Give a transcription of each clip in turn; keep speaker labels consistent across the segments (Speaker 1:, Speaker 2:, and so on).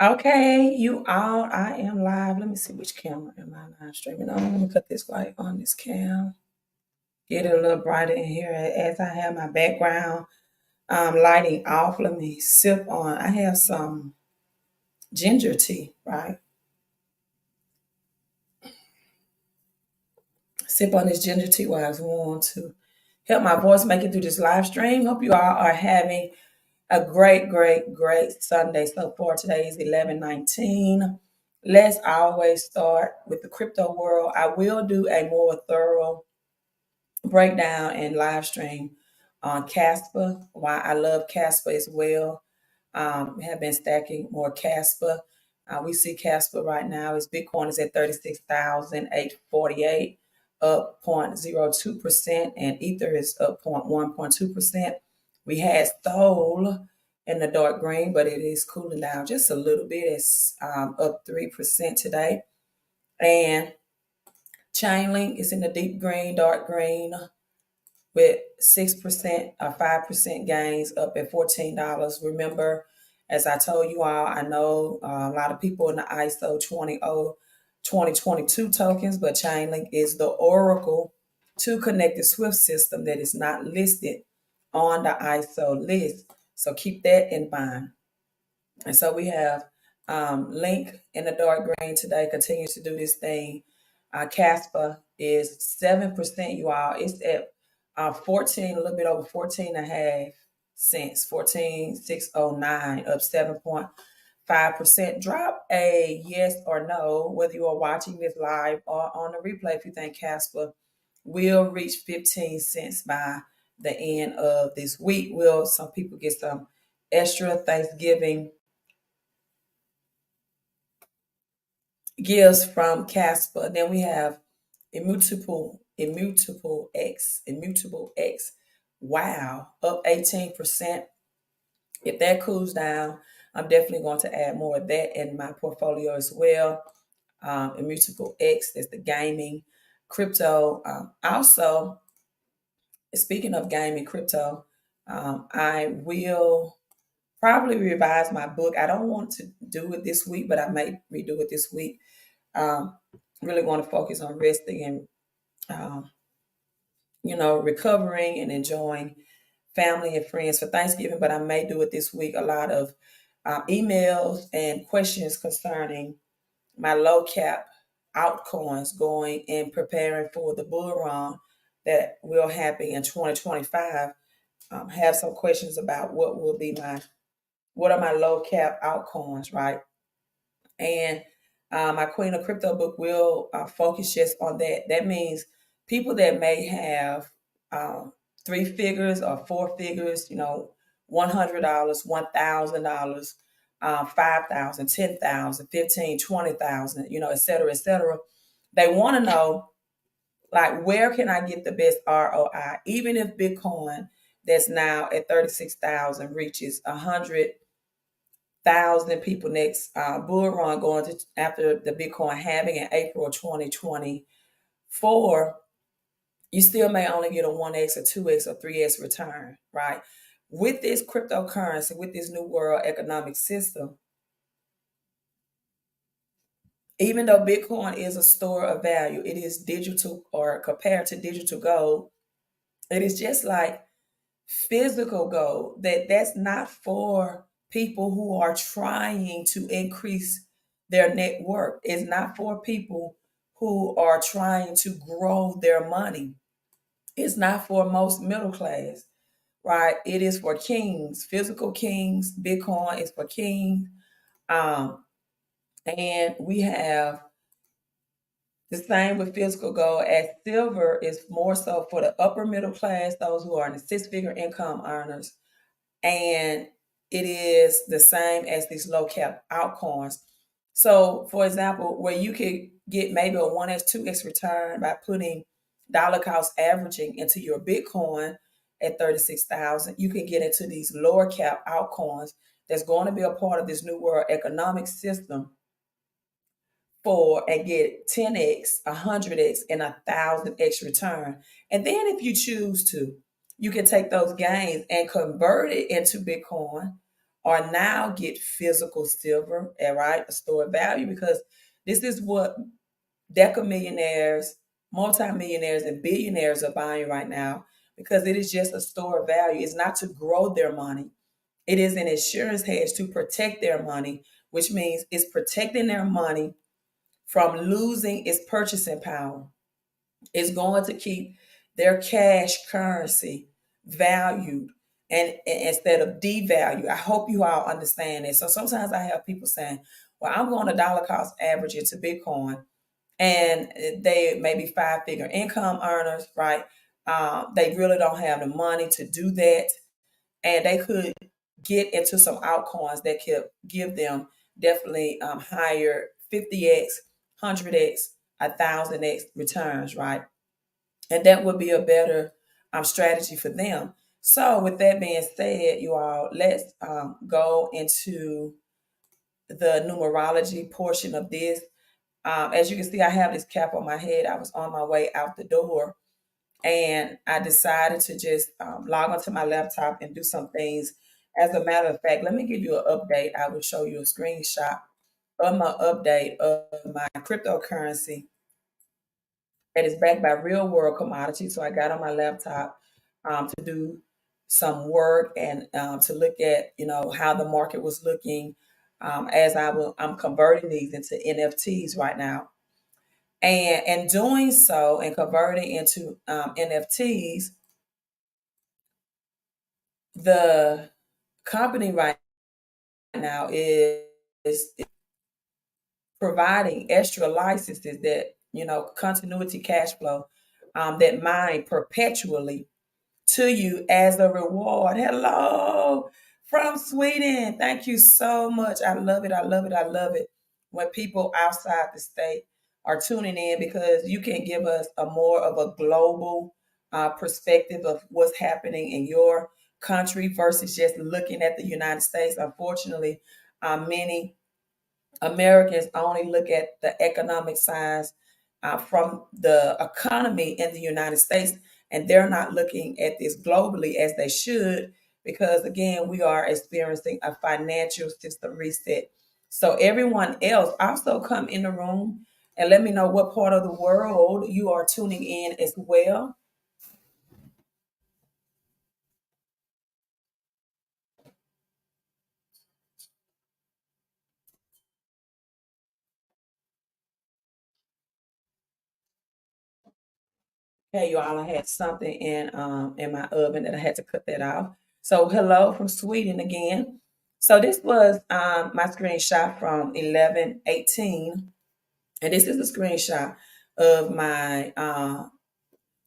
Speaker 1: Okay, you all, I am live. Let me see which camera am I live streaming on. Let me cut this light on this cam. Get it a little brighter in here as I have my background lighting off. Let me sip on. I have some ginger tea, right? Sip on this ginger tea while I want to help my voice make it through this live stream. Hope you all are having a great, great, great Sunday so far. Today is 11/19. Let's always start with the crypto world. I will do a more thorough breakdown and live stream on Casper, why I love Casper as well. Have been stacking more Casper. We see Casper right now is Bitcoin is at 36,848, up 0.02%, and Ether is up 0.1.2%. We had Sol in the dark green, but it is cooling down just a little bit. It's up 3% today. And Chainlink is in the deep green, dark green, with 6% or 5% gains, up at $14. Remember, as I told you all, I know a lot of people in the ISO 2022 tokens, but Chainlink is the Oracle to connect the Swift system that is not listed on the ISO list. So keep that in mind. And so we have Link in the dark green today, continues to do this thing. Casper is 7%, you all. It's at 14, a little bit over 14 and a half cents, 14,609, up 7.5%. Drop a yes or no, whether you are watching this live or on the replay, if you think Casper will reach 15 cents by the end of this week. Will some people get some extra Thanksgiving gifts from Casper? Then we have Immutable X. Wow, up 18%. If that cools down, I'm definitely going to add more of that in my portfolio as well. Immutable X, that's the gaming crypto. Also, speaking of gaming crypto, I will probably revise my book. I don't want to do it this week, but I may redo it this week. Really want to focus on resting and recovering and enjoying family and friends for Thanksgiving, but I may do it this week. A lot of emails and questions concerning my low cap altcoins going and preparing for the bull run that will happen in 2025. Have some questions about what are my low cap altcoins, right? And my Queen of Crypto book will focus just on that. That means people that may have three figures or four figures, $100, $1,000, 5,000, 10,000, 15, 20,000, et cetera, et cetera. They want to know, like, where can I get the best ROI? Even if Bitcoin that's now at 36,000 reaches 100,000 people next bull run going to after the Bitcoin halving in April 2024, you still may only get a 1x or 2x or 3x return, right? With this cryptocurrency, with this new world economic system, even though Bitcoin is a store of value, it is digital, or compared to digital gold, it is just like physical gold, that's not for people who are trying to increase their net worth. It's not for people who are trying to grow their money. It's not for most middle class, right? It is for kings, physical kings. Bitcoin is for kings. And we have the same with physical gold, as silver is more so for the upper middle class, those who are in the six-figure income earners. And it is the same as these low cap altcoins. So, for example, where you could get maybe a 1x, 2x return by putting dollar cost averaging into your Bitcoin at 36,000, you can get into these lower cap altcoins that's going to be a part of this new world economic system for and get 10x, 100x, and 1,000x return. And then if you choose to, you can take those gains and convert it into Bitcoin, or now get physical silver, all right, a store of value, because this is what deca millionaires, multimillionaires, and billionaires are buying right now, because it is just a store of value. It's not to grow their money. It is an insurance hedge to protect their money, which means it's protecting their money from losing its purchasing power. It's going to keep their cash currency valued and instead of devalue. I hope you all understand this. So sometimes I have people saying, well, I'm going to dollar cost average into Bitcoin, and they may be five-figure income earners, right? They really don't have the money to do that, and they could get into some altcoins that could give them definitely higher 50x, 100x, 1,000x returns, right? And that would be a better strategy for them. So, with that being said, you all, let's go into the numerology portion of this. As you can see, I have this cap on my head. I was on my way out the door, and I decided to just log onto my laptop and do some things. As a matter of fact, let me give you an update. I will show you a screenshot of my update of my cryptocurrency that is backed by real world commodities. So I got on my laptop to do some work and to look at, how the market was looking as I'm converting these into NFTs right now. And doing so and converting into NFTs, the company right now is providing extra licenses that, continuity cash flow that mine perpetually to you as a reward. Hello from Sweden. Thank you so much. I love it. I love it. I love it when people outside the state are tuning in, because you can give us a more of a global perspective of what's happening in your country versus just looking at the United States. Unfortunately, many Americans only look at the economic size from the economy in the United States, and they're not looking at this globally as they should, because again, we are experiencing a financial system reset. So everyone else also come in the room and let me know what part of the world you are tuning in as well. Hey, you all, I had something in my oven that I had to cut that off. So hello from Sweden again. So this was my screenshot from 11/18, and this is a screenshot of my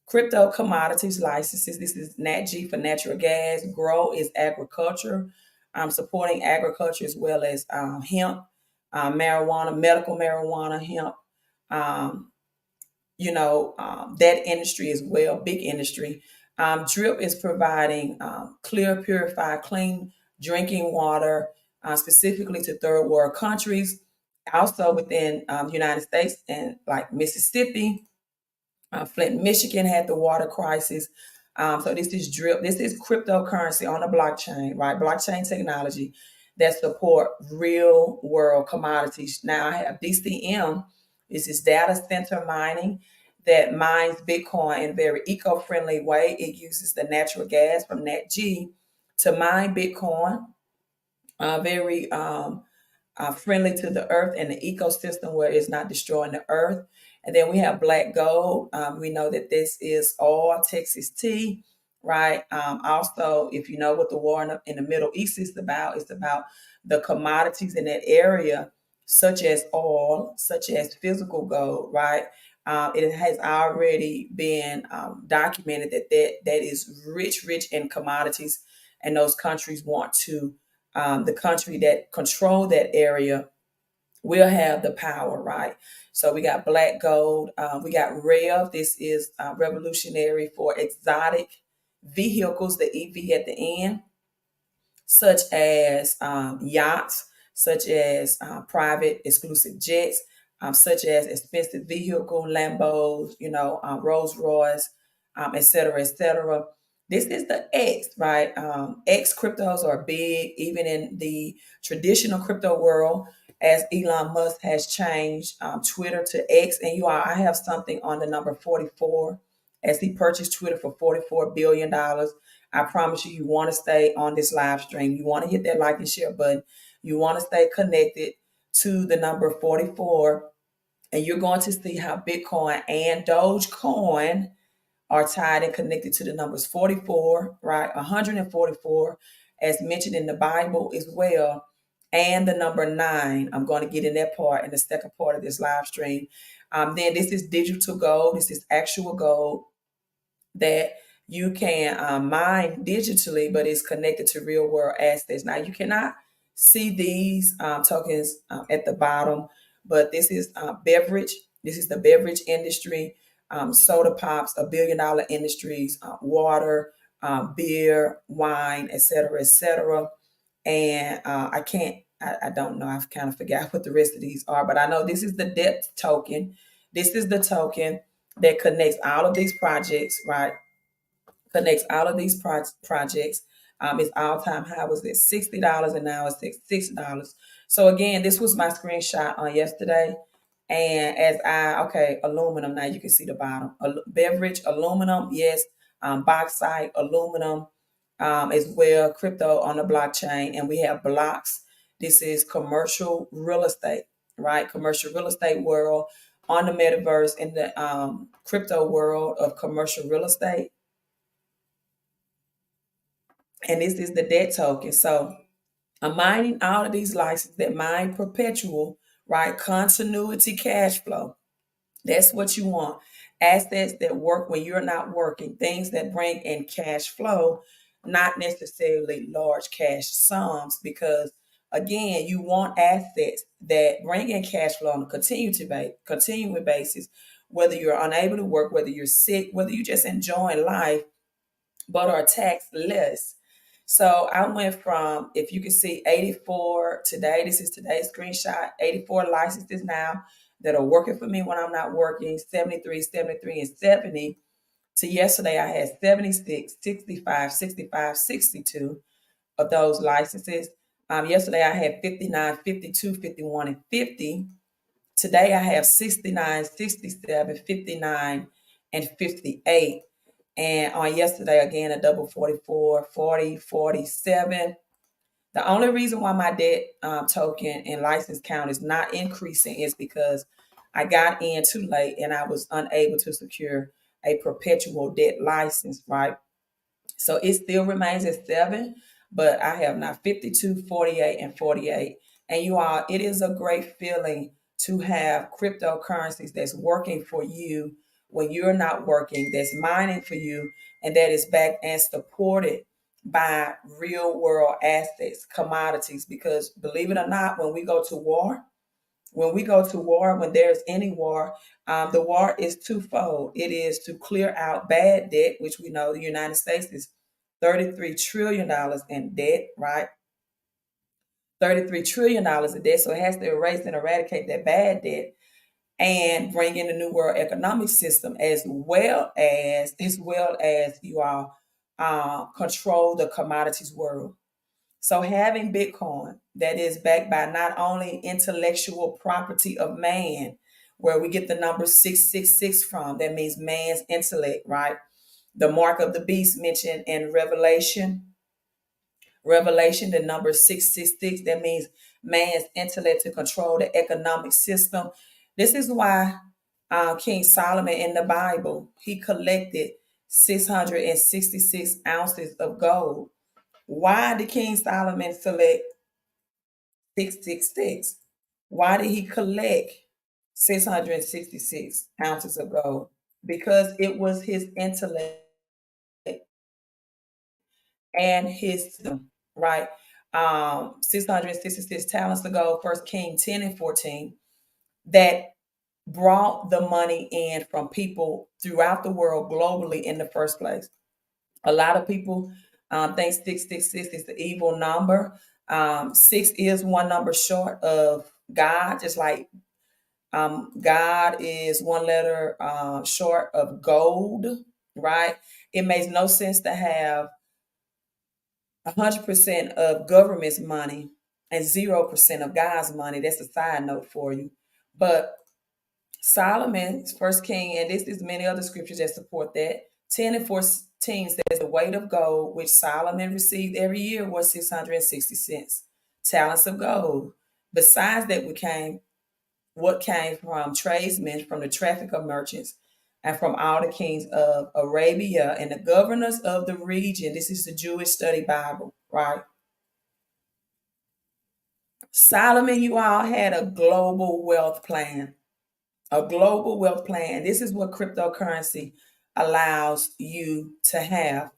Speaker 1: crypto commodities licenses. This is NatG for natural gas. Grow is agriculture. I'm supporting agriculture as well as hemp, marijuana, medical marijuana, hemp. Um, that industry as well, big industry. Drip is providing clear, purified, clean drinking water, specifically to third world countries, also within the United States and like Mississippi. Flint, Michigan had the water crisis. So this is drip. This is cryptocurrency on the blockchain, right? Blockchain technology that support real world commodities. Now I have DCM. This is data center mining that mines Bitcoin in a very eco-friendly way. It uses the natural gas from NatG to mine Bitcoin. Very friendly to the earth and the ecosystem, where it's not destroying the earth. And then we have black gold. We know that this is all Texas tea, right? Also, if you know what the war in the Middle East is about, it's about the commodities in that area, such as oil, such as physical gold, right? It has already been documented that is rich in commodities, and those countries want to the country that control that area will have the power, right? So we got black gold, we got Rev. This is revolutionary for exotic vehicles, the EV at the end, such as yachts, such as private exclusive jets, such as expensive vehicle, Lambos, Rolls Royce, et cetera, et cetera. This is the X, right? X cryptos are big, even in the traditional crypto world, as Elon Musk has changed Twitter to X. And you are, I have something on the number 44 as he purchased Twitter for $44 billion. I promise you, you want to stay on this live stream. You want to hit that like and share button. You want to stay connected to the number 44, and you're going to see how Bitcoin and Dogecoin are tied and connected to the numbers 44, right? 144, as mentioned in the Bible as well, and the number 9. I'm going to get in that part in the second part of this live stream. Then this is digital gold. This is actual gold that you can mine digitally, but it's connected to real world assets. Now, you cannot see these tokens at the bottom, but this is beverage. This is the beverage industry, soda pops, $1 billion industries, water, beer, wine, etc., etc. And I don't know, I've kind of forgot what the rest of these are, but I know this is the depth token. This is the token that connects all of these projects, right? Connects all of these projects. Its all-time high was at $60, and now it's at $6. So again, this was my screenshot on yesterday. And okay, aluminum. Now you can see the bottom. Beverage, aluminum, yes. Bauxite, aluminum, as well. Crypto on the blockchain, and we have blocks. This is commercial real estate, right? Commercial real estate world on the metaverse in the crypto world of commercial real estate. And this is the debt token. So I'm mining all of these licenses that mine perpetual, right? Continuity cash flow. That's what you want. Assets that work when you're not working, things that bring in cash flow, not necessarily large cash sums, because again, you want assets that bring in cash flow on a continuing basis, whether you're unable to work, whether you're sick, whether you're just enjoying life, but are taxed less. So I went from, if you can see, 84 today. This is today's screenshot. 84 licenses now that are working for me when I'm not working. 73, 73, and 70. To yesterday, I had 76, 65, 65, 62 of those licenses. Yesterday, I had 59, 52, 51, and 50. Today, I have 69, 67, 59, and 58. And on yesterday, again, a double 44, 40, 47. The only reason why my debt token and license count is not increasing is because I got in too late and I was unable to secure a perpetual debt license, right? So it still remains at 7, but I have now 52, 48, and 48. And you all, it is a great feeling to have cryptocurrencies that's working for you when you're not working, that's mining for you, and that is backed and supported by real world assets, commodities. Because believe it or not, when there's any war, the war is twofold. It is to clear out bad debt, which we know the United States is $33 trillion in debt, right? $33 trillion in debt. So it has to erase and eradicate that bad debt and bring in the new world economic system, as well as you all control the commodities world. So having Bitcoin that is backed by not only intellectual property of man, where we get the number 666 from, that means man's intellect, right? The mark of the beast mentioned in Revelation, the number 666, that means man's intellect to control the economic system. This is why King Solomon in the Bible, he collected 666 ounces of gold. Why did King Solomon select 666? Why did he collect 666 ounces of gold? Because it was his intellect and his system, right? 666 talents of gold, First King 10 and 14, that brought the money in from people throughout the world globally in the first place. A lot of people think 666 is the evil number. Six is one number short of God, just like God is one letter short of gold, right? It makes no sense to have 100% of government's money and 0% of God's money. That's a side note for you. But Solomon's first king, and this is many other scriptures that support that. 10 and 14 says the weight of gold which Solomon received every year was 660 cents, talents of gold. Besides that, what came from tradesmen, from the traffic of merchants, and from all the kings of Arabia and the governors of the region. This is the Jewish study Bible, right? Solomon, you all, had a global wealth plan. A global wealth plan. This is what cryptocurrency allows you to have.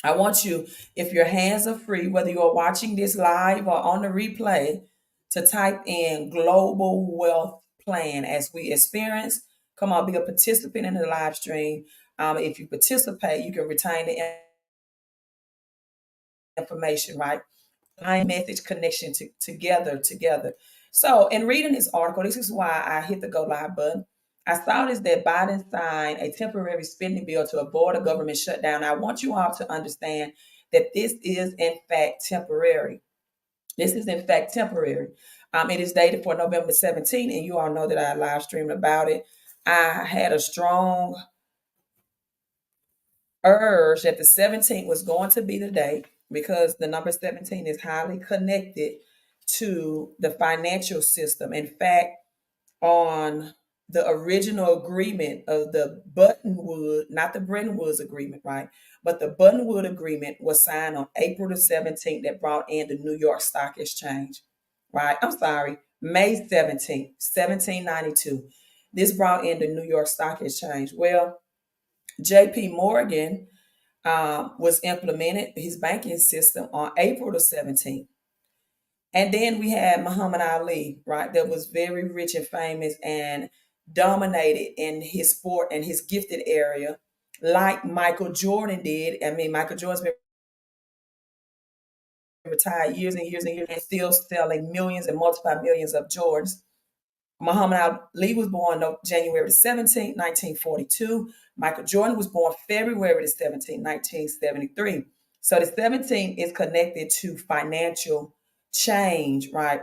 Speaker 1: I want you, if your hands are free, whether you're watching this live or on the replay, to type in global wealth plan as we experience. Come on, be a participant in the live stream. If you participate, you can retain the information, right? Message connection together. So, in reading this article, this is why I hit the go live button. I saw this that Biden signed a temporary spending bill to avoid a government shutdown. I want you all to understand that this is in fact temporary. This is in fact temporary. It is dated for November 17th, and you all know that I live streamed about it. I had a strong urge that the 17th was going to be the day because the number 17 is highly connected to the financial system. In fact, on the original agreement of the Bretton Woods, not the Bretton Woods agreement, right? But the Bretton Woods agreement was signed on April the 17th that brought in the New York Stock Exchange, right? I'm sorry, May 17th, 1792. This brought in the New York Stock Exchange. Well, JP Morgan was implemented, his banking system, on April the 17th. And then we had Muhammad Ali, right, that was very rich and famous and dominated in his sport and his gifted area, like Michael Jordan did. I mean, Michael Jordan's been retired years and years and years and still selling millions and multi-millions of Jordans. Muhammad Ali was born January 17, 1942. Michael Jordan was born February 17, 1973. So the 17 is connected to financial change, right?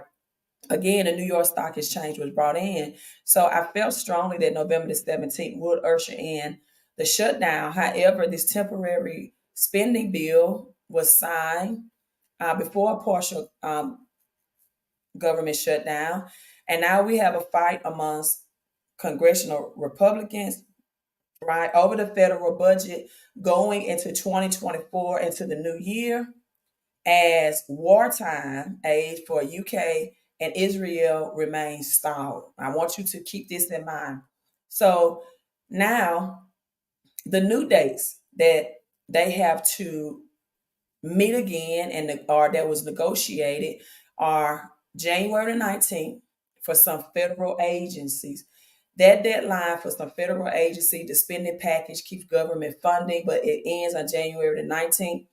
Speaker 1: Again, the New York Stock Exchange was brought in. So I felt strongly that November the 17th would usher in the shutdown. However, this temporary spending bill was signed before a partial government shutdown. And now we have a fight amongst congressional Republicans, right, over the federal budget going into 2024, into the new year, as wartime aid for UK and Israel remains stalled. I want you to keep this in mind. So now the new dates that they have to meet again or that was negotiated are January the 19th for some federal agencies. That deadline for some federal agency, the spending package keeps government funding, but it ends on January the 19th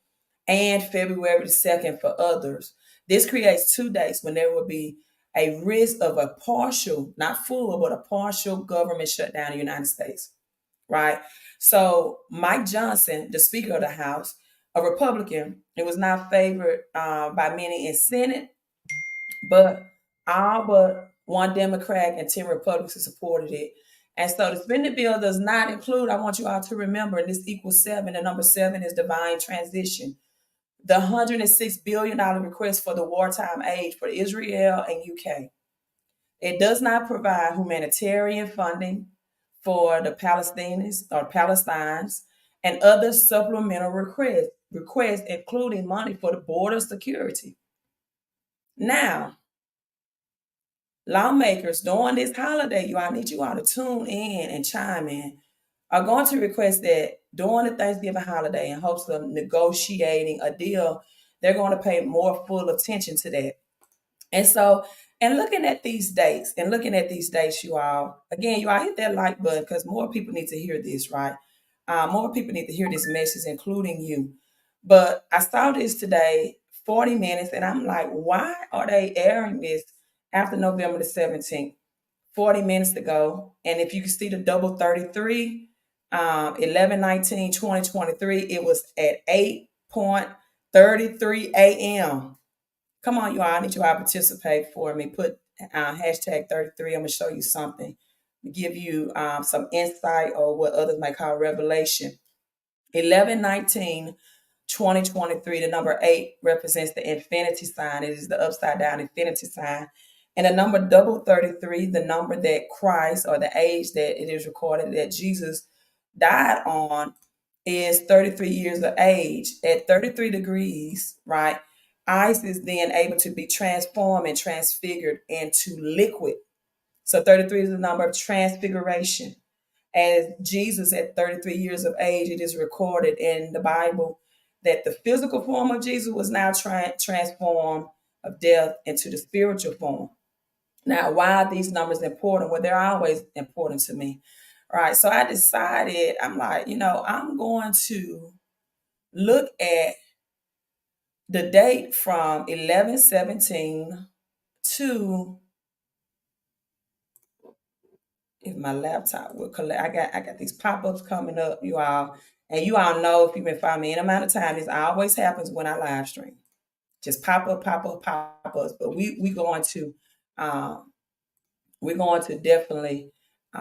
Speaker 1: and February the 2nd for others. This creates 2 days when there will be a risk of a partial, not full, but a partial government shutdown in the United States, right? So Mike Johnson, the Speaker of the House, a Republican, it was not favored by many in Senate, but all but one Democrat and 10 Republicans supported it. And so the spending bill does not include, I want you all to remember, and this equals 7, and number 7 is divine transition. The $106 billion request for the wartime aid for Israel and UK. It does not provide humanitarian funding for the Palestinians or Palestinians and other supplemental requests, including money for the border security. Now, lawmakers during this holiday, I need you all to tune in and chime in, are going to request that during the Thanksgiving holiday, in hopes of negotiating a deal, they're going to pay more full attention to that. And so, and looking at these dates, you all, again, you all hit that like button because more people need to hear this, right? More people need to hear this message, including you. But I saw this today, 40 minutes, and I'm like, why are they airing this after November the 17th? 40 minutes ago. And if you can see the double 33, 11/19/2023, it was at 8:33 a.m. Come on, you all. I need you all to participate for me. Put hashtag 33. I'm going to show you something, give you some insight or what others might call revelation. 11/19/2023, the number 8 represents the infinity sign. It is the upside down infinity sign. And the number double 33, the number that Christ, or the age that it is recorded that Jesus died on, is 33 years of age. At 33 degrees, right, ice is then able to be transformed and transfigured into liquid. So 33 is the number of transfiguration. As Jesus, at 33 years of age, it is recorded in the Bible that the physical form of Jesus was now transformed of death into the spiritual form. Now, why are these numbers important? Well, they're always important to me. All right. So I decided, I'm like, I'm going to look at the date from 11/17 to, if my laptop will collect. I got these pop-ups coming up, you all. And you all know, if you've been following me in amount of time, this always happens when I live stream. Just pop-ups. But we're going to definitely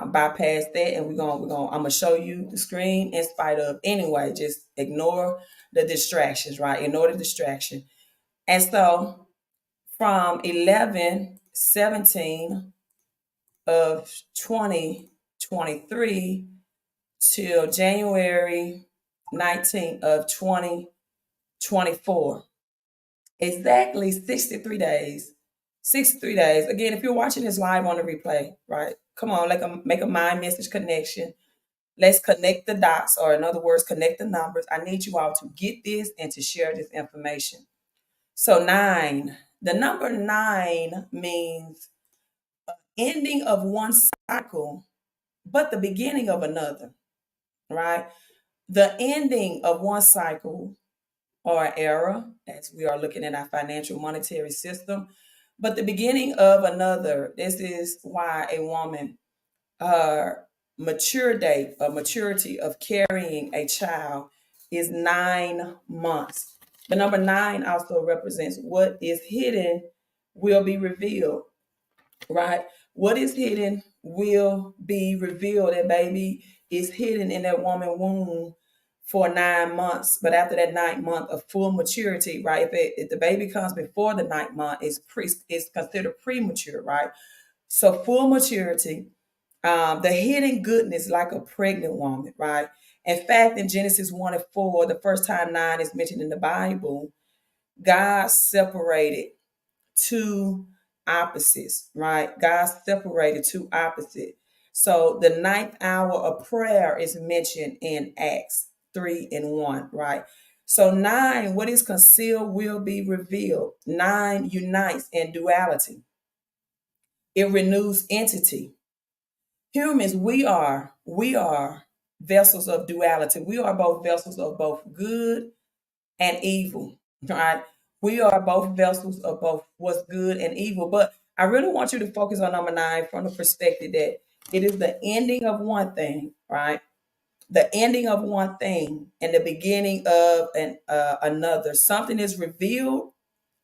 Speaker 1: bypass that, and I'm gonna show you the screen in spite of. Anyway, just ignore the distractions, right? Ignore the distraction. And so from 11/17 of 2023 till January 19th of 2024, exactly 63 days. 63 days. Again, if you're watching this live on the replay, right? Come on, make a mind message connection. Let's connect the dots, or in other words, connect the numbers. I need you all to get this and to share this information. So 9, the number 9 means ending of one cycle, but the beginning of another, right? The ending of one cycle or era, as we are looking at our financial monetary system, but the beginning of another. This is why a woman, her mature date or maturity of carrying a child is 9 months. The number 9 also represents what is hidden will be revealed, right? What is hidden will be revealed. That baby is hidden in that woman's womb for 9 months. But after that 9th month of full maturity, right? If the baby comes before the 9th month, it's considered premature, right? So full maturity, the hidden goodness, like a pregnant woman, right? In fact, in Genesis 1:4, the first time 9 is mentioned in the Bible, God separated two opposites, right? God separated two opposites. So the 9th hour of prayer is mentioned in Acts 3:1, right? So 9, what is concealed will be revealed. 9 unites in duality. It renews entity. Humans, we are vessels of duality. We are both vessels of both good and evil, right? We are both vessels of both what's good and evil. But I really want you to focus on number 9 from the perspective that it is the ending of one thing, right? The ending of one thing and the beginning of another. Something is revealed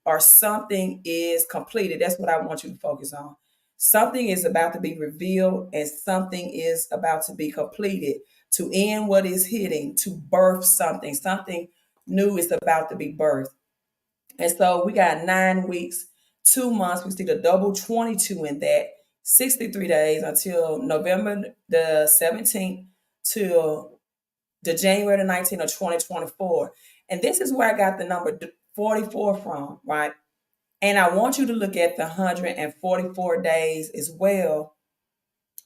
Speaker 1: or something is completed. That's what I want you to focus on. Something is about to be revealed and something is about to be completed. To end what is hidden, to birth something. Something new is about to be birthed. And so we got 9 weeks, 2 months. We see the double 22 in that. 63 days until November the 17th till the January the 19th of 2024. And this is where I got the number 44 from, right? And I want you to look at the 144 days as well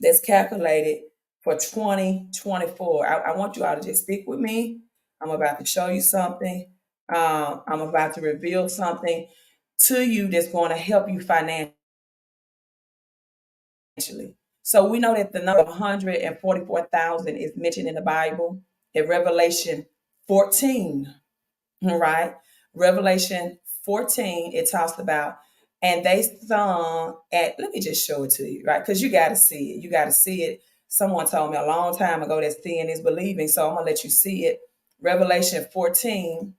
Speaker 1: that's calculated for 2024. I want you all to just stick with me. I'm about to show you something. I'm about to reveal something to you that's going to help you financially. So we know that the number 144,000 is mentioned in the Bible in Revelation 14, right? Revelation 14, it talks about, and they sung at, let me just show it to you, right? Because you got to see it. You got to see it Someone told me a long time ago that seeing is believing. So I'm going to let you see it. Revelation 14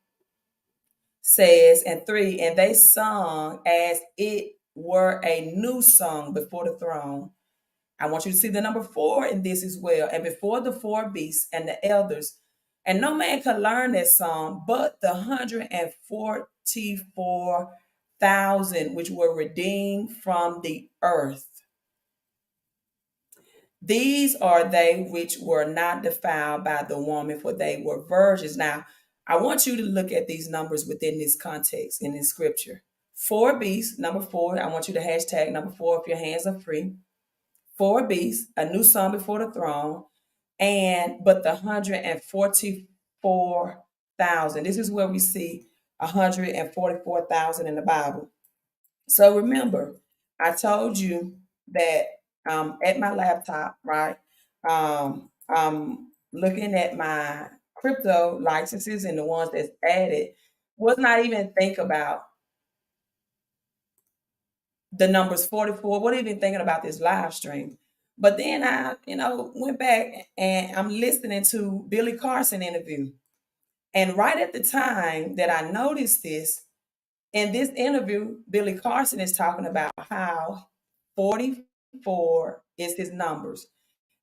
Speaker 1: says, and 3, and they sung as it were a new song before the throne. I want you to see the number 4 in this as well. And before the 4 beasts and the elders, and no man could learn that song but the 144,000 which were redeemed from the earth. These are they which were not defiled by the woman, for they were virgins. Now, I want you to look at these numbers within this context in this scripture. 4 beasts, number 4. I want you to hashtag number 4 if your hands are free. 4 beasts, a new song before the throne, and but the 144,000. This is where we see 144,000 in the Bible. So remember, I told you that at my laptop, right? I'm looking at my crypto licenses and the ones that's added. Was not even think about the numbers 44. Wasn't even thinking about this live stream. But then I, went back and I'm listening to Billy Carson interview. And right at the time that I noticed this, in this interview, Billy Carson is talking about how 44 is his numbers.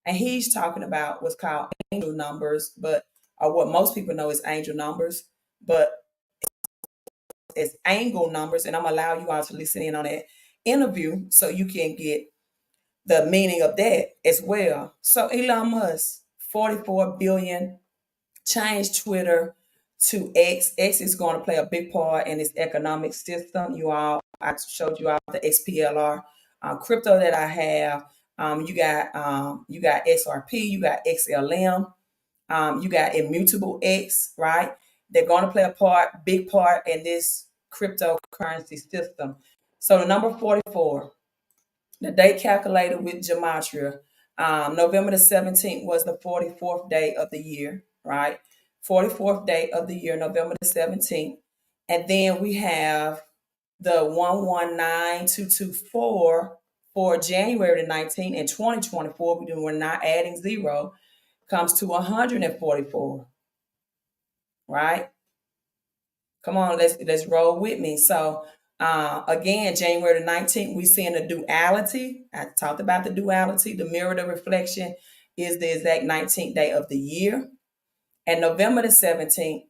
Speaker 1: And he's talking about what's called angel numbers, but or what most people know is angel numbers, but it's angle numbers. And I'm gonna allow you all to listen in on that interview so you can get the meaning of that as well. So Elon Musk, 44 billion, changed Twitter to X. X is going to play a big part in this economic system. I showed you all the XPLR crypto that I have. You got XRP, you got XLM, you got Immutable X, right? They're going to play a big part in this cryptocurrency system. So the number 44, the day calculated with gematria, November the 17th was the 44th day of the year, right? 44th day of the year, November the 17th. And then we have the 119224 for January the 19th in 2024. We're not adding zero, comes to 144, right? Come on, let's roll with me. So again, January the 19th, we seeing a duality. I talked about the duality. The mirror, the reflection is the exact 19th day of the year. And November the 17th,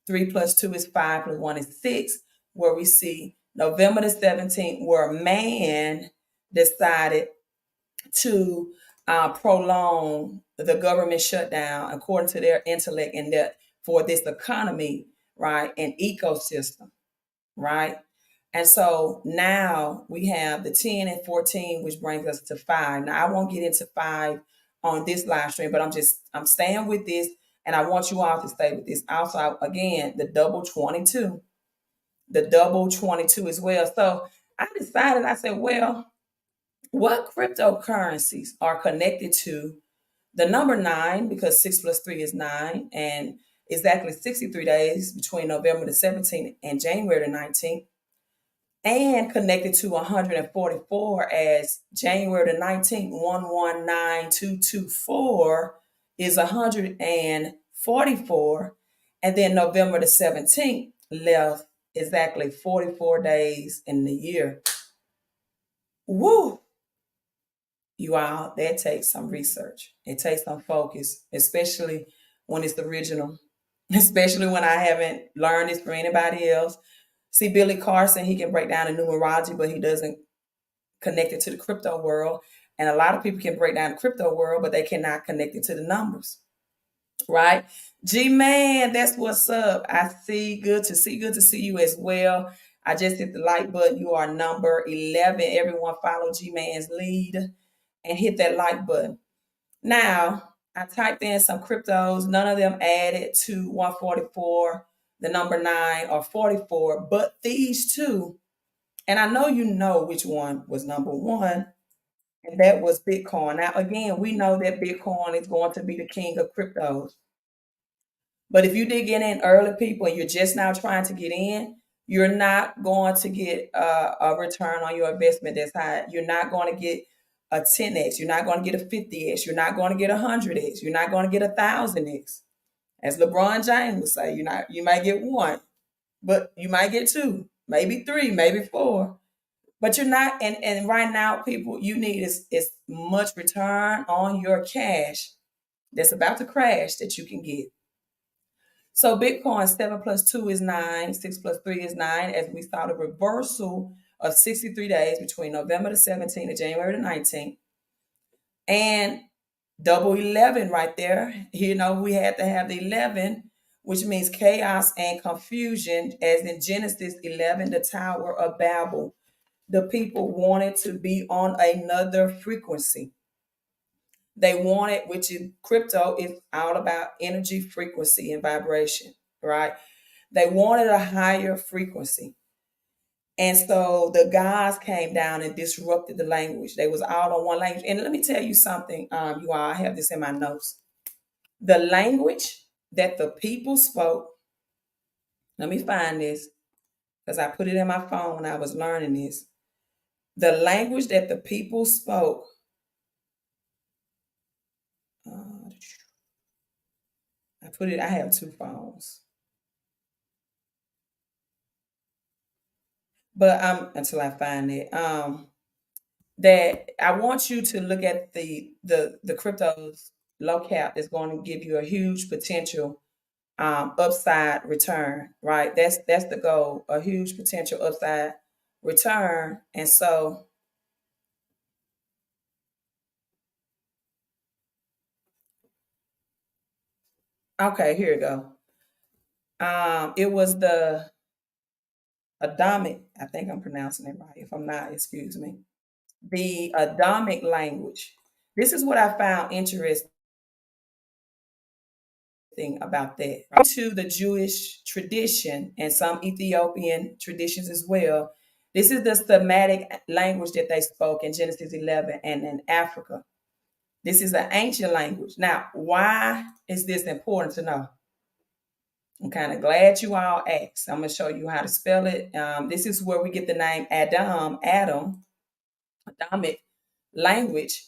Speaker 1: 3 plus 2 is 5 plus 1 is 6, where we see November the 17th, where man decided to prolong the government shutdown according to their intellect and that for this economy, right, and ecosystem, right? And so now we have the 10 and 14, which brings us to 5. Now I won't get into 5 on this live stream, but I'm staying with this, and I want you all to stay with this. Also, again, the double 22 as well. So I decided, I said, well, what cryptocurrencies are connected to the number 9, because 6 plus 3 is 9, and exactly 63 days between November the 17th and January the 19th, and connected to 144 as January the 19th, 119224 is 144, and then November the 17th left exactly 44 days in the year. Woo! You all, that takes some research. It takes some focus, especially when it's the original, especially when I haven't learned this for anybody else. See, Billy Carson, he can break down the numerology, but he doesn't connect it to the crypto world. And a lot of people can break down the crypto world, but they cannot connect it to the numbers, right? G-Man, that's what's up. I see. Good to see you as well. I just hit the like button. You are number 11. Everyone follow G-Man's lead and hit that like button. Now, I typed in some cryptos. None of them added to 144, the number 9 or 44, but these two, and I know you know which one was number 1, and that was Bitcoin. Now, again, we know that Bitcoin is going to be the king of cryptos. But if you did get in early, people, and you're just now trying to get in, you're not going to get a return on your investment that's high. You're not going to get a 10x. You're not going to get a 50x. You're not going to get a 100x. You're not going to get a 1000x. As LeBron James would say, you might get one, but you might get two, maybe three, maybe four. But you're not, and right now, people, you need is much return on your cash that's about to crash that you can get. So Bitcoin 7 plus 2 is 9, 6 plus 3 is 9, as we saw the reversal of 63 days between November the 17th and January the 19th. And double 11 right there. We had to have the 11, which means chaos and confusion, as in Genesis 11, the Tower of Babel. The people wanted to be on another frequency. They wanted, which is crypto is all about energy, frequency, and vibration, right? They wanted a higher frequency. And so the gods came down and disrupted the language. They was all on one language. And let me tell you something, you all, I have this in my notes. The language that the people spoke, let me find this, because I put it in my phone when I was learning this. The language that the people spoke, I have two phones. But until I find it, that I want you to look at the cryptos low cap is going to give you a huge potential upside return, right? That's the goal, a huge potential upside return. And so okay, here we go. It was the Adamic, I think I'm pronouncing it right. If I'm not, excuse me. The Adamic language. This is what I found interesting about that. To the Jewish tradition and some Ethiopian traditions as well. This is the Semitic language that they spoke in Genesis 11 and in Africa. This is an ancient language. Now, why is this important to know? I'm kind of glad you all asked. I'm going to show you how to spell it. This is where we get the name Adam, Adamic language,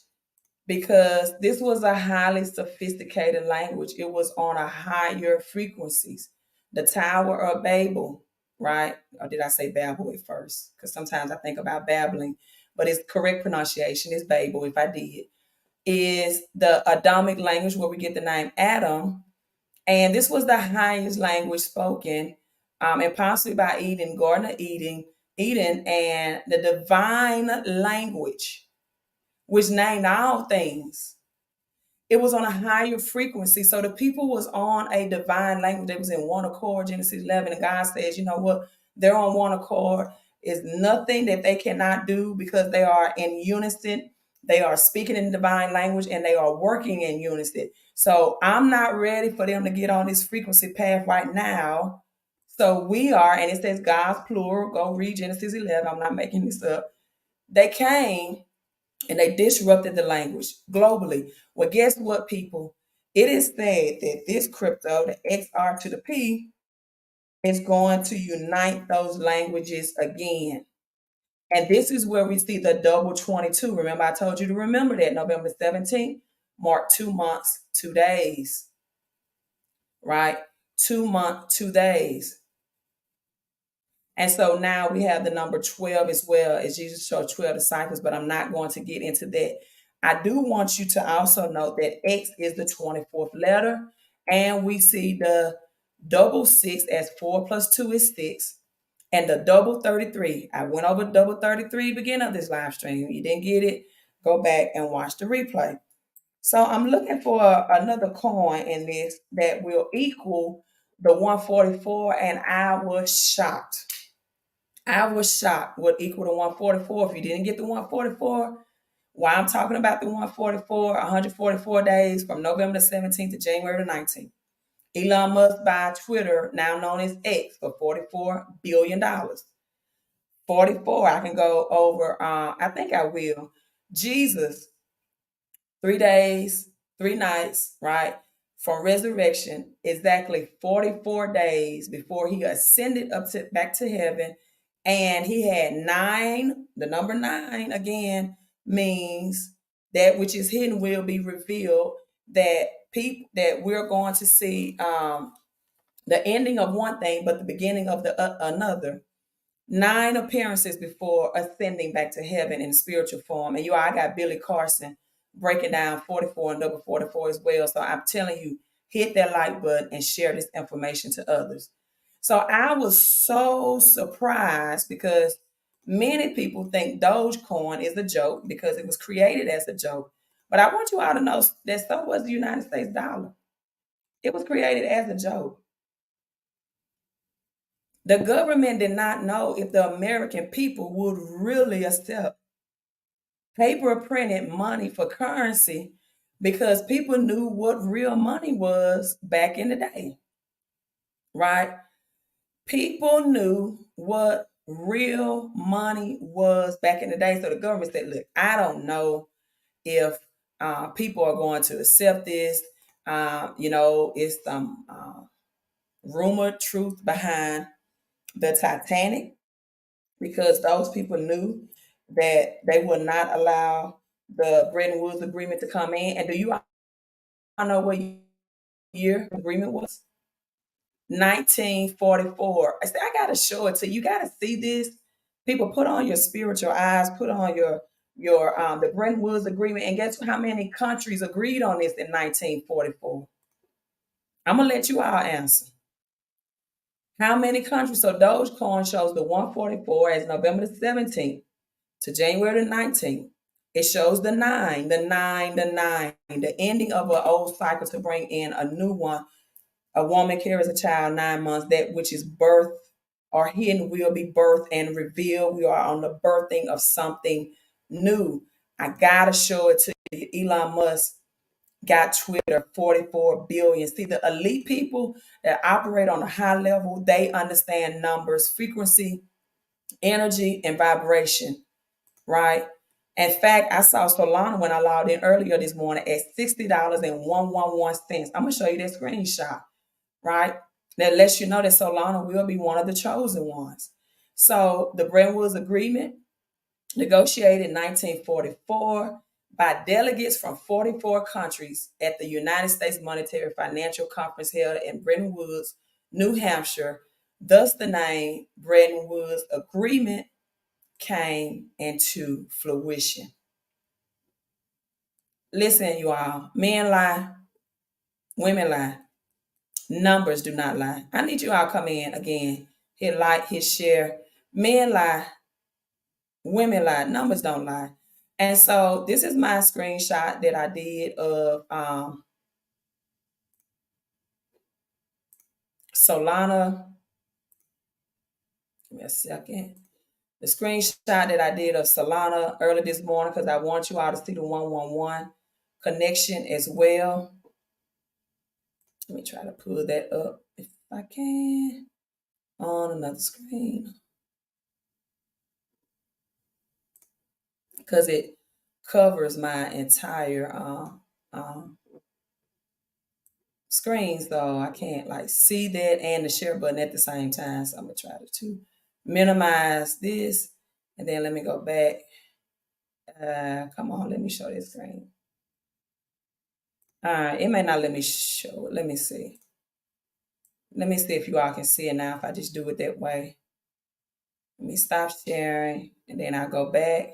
Speaker 1: because this was a highly sophisticated language. It was on a higher frequencies. The Tower of Babel, right? Or did I say Babel at first? Because sometimes I think about babbling, but its correct pronunciation is Babel, if I did, is the Adamic language where we get the name Adam. And this was the highest language spoken, and possibly by Eden, Garden of Eden, and the divine language, which named all things. It was on a higher frequency. So the people was on a divine language. They was in one accord, Genesis 11. And God says, you know what? They're on one accord. Is nothing that they cannot do because they are in unison. They are speaking in divine language and they are working in unison. So I'm not ready for them to get on this frequency path right now. So we are, and it says God's plural. Go read Genesis 11. I'm not making this up. They came and they disrupted the language globally. Well, guess what, people? It is said that this crypto, the XR to the P, is going to unite those languages again. And this is where we see the double 22. Remember, I told you to remember that November 17th marked 2 months, 2 days, right? 2 months, 2 days. And so now we have the number 12 as well, as Jesus showed 12 disciples, but I'm not going to get into that. I do want you to also note that X is the 24th letter, and we see the double 6 as 4 plus 2 is 6, and the double 33. I went over double 33 beginning of this live stream. If you didn't get it, go back and watch the replay. So I'm looking for another coin in this that will equal the 144, and I was shocked. Would equal to 144. If you didn't get the 144, why I'm talking about the 144, 144 days from November the 17th to January the 19th. Elon Musk buy Twitter, now known as X, for $44 billion. 44, I can go over, I think I will. Jesus, 3 days, 3 nights, right? From resurrection, exactly 44 days before he ascended back to heaven. And he had 9, the number 9 again means That which is hidden will be revealed. That people that we're going to see the ending of one thing, but the beginning of the another. 9 appearances before ascending back to heaven in spiritual form. And I got Billy Carson breaking down 44 and double 44 as well. So I'm telling you, hit that like button and share this information to others. So I was so surprised because many people think Dogecoin is a joke because it was created as a joke. But I want you all to know that so was the United States dollar. It was created as a joke. The government did not know if the American people would really accept paper printed money for currency because people knew what real money was back in the day, right? People knew what real money was back in the day. So the government said, look, I don't know if people are going to accept this. It's some rumored truth behind the Titanic because those people knew that they would not allow the Bretton Woods agreement to come in. And do you all know what year the agreement was? 1944. I said, I gotta show it to you. You gotta see this. People, put on your spiritual eyes, put on your the Bretton Woods agreement, and guess how many countries agreed on this in 1944? I'm gonna let you all answer. How many countries? So Dogecoin shows the 144 as November the 17th to January the 19th. It shows the 9, the 9, the 9, the ending of an old cycle to bring in a new one. A woman carries a child 9 months. That which is birth or hidden will be birthed and revealed. We are on the birthing of something new. I gotta show it to you. Elon Musk got Twitter, 44 billion. See, the elite people that operate on a high level, they understand numbers, frequency, energy, and vibration, right? In fact, I saw Solana when I logged in earlier this morning at $60.111. I'm gonna show you that screenshot, right? That lets you know that Solana will be one of the chosen ones. So the Bretton Woods Agreement, negotiated in 1944 by delegates from 44 countries at the United States Monetary Financial Conference held in Bretton Woods, New Hampshire. Thus, the name Bretton Woods Agreement came into fruition. Listen, you all, men lie, women lie, numbers do not lie. I need you all come in again, hit like, hit share. Men lie, women lie, numbers don't lie. And so this is my screenshot that I did of Solana. Give me a second. The screenshot that I did of Solana early this morning because I want you all to see the 111 connection as well. Let me try to pull that up if I can on another screen because it covers my entire screen, so I can't like see that and the share button at the same time. So I'm gonna try to minimize this, and then let me go back. Come on, let me show this screen. All right, it may not let me show it. Let me see. Let me see if you all can see it now. If I just do it that way, let me stop sharing, and then I'll go back.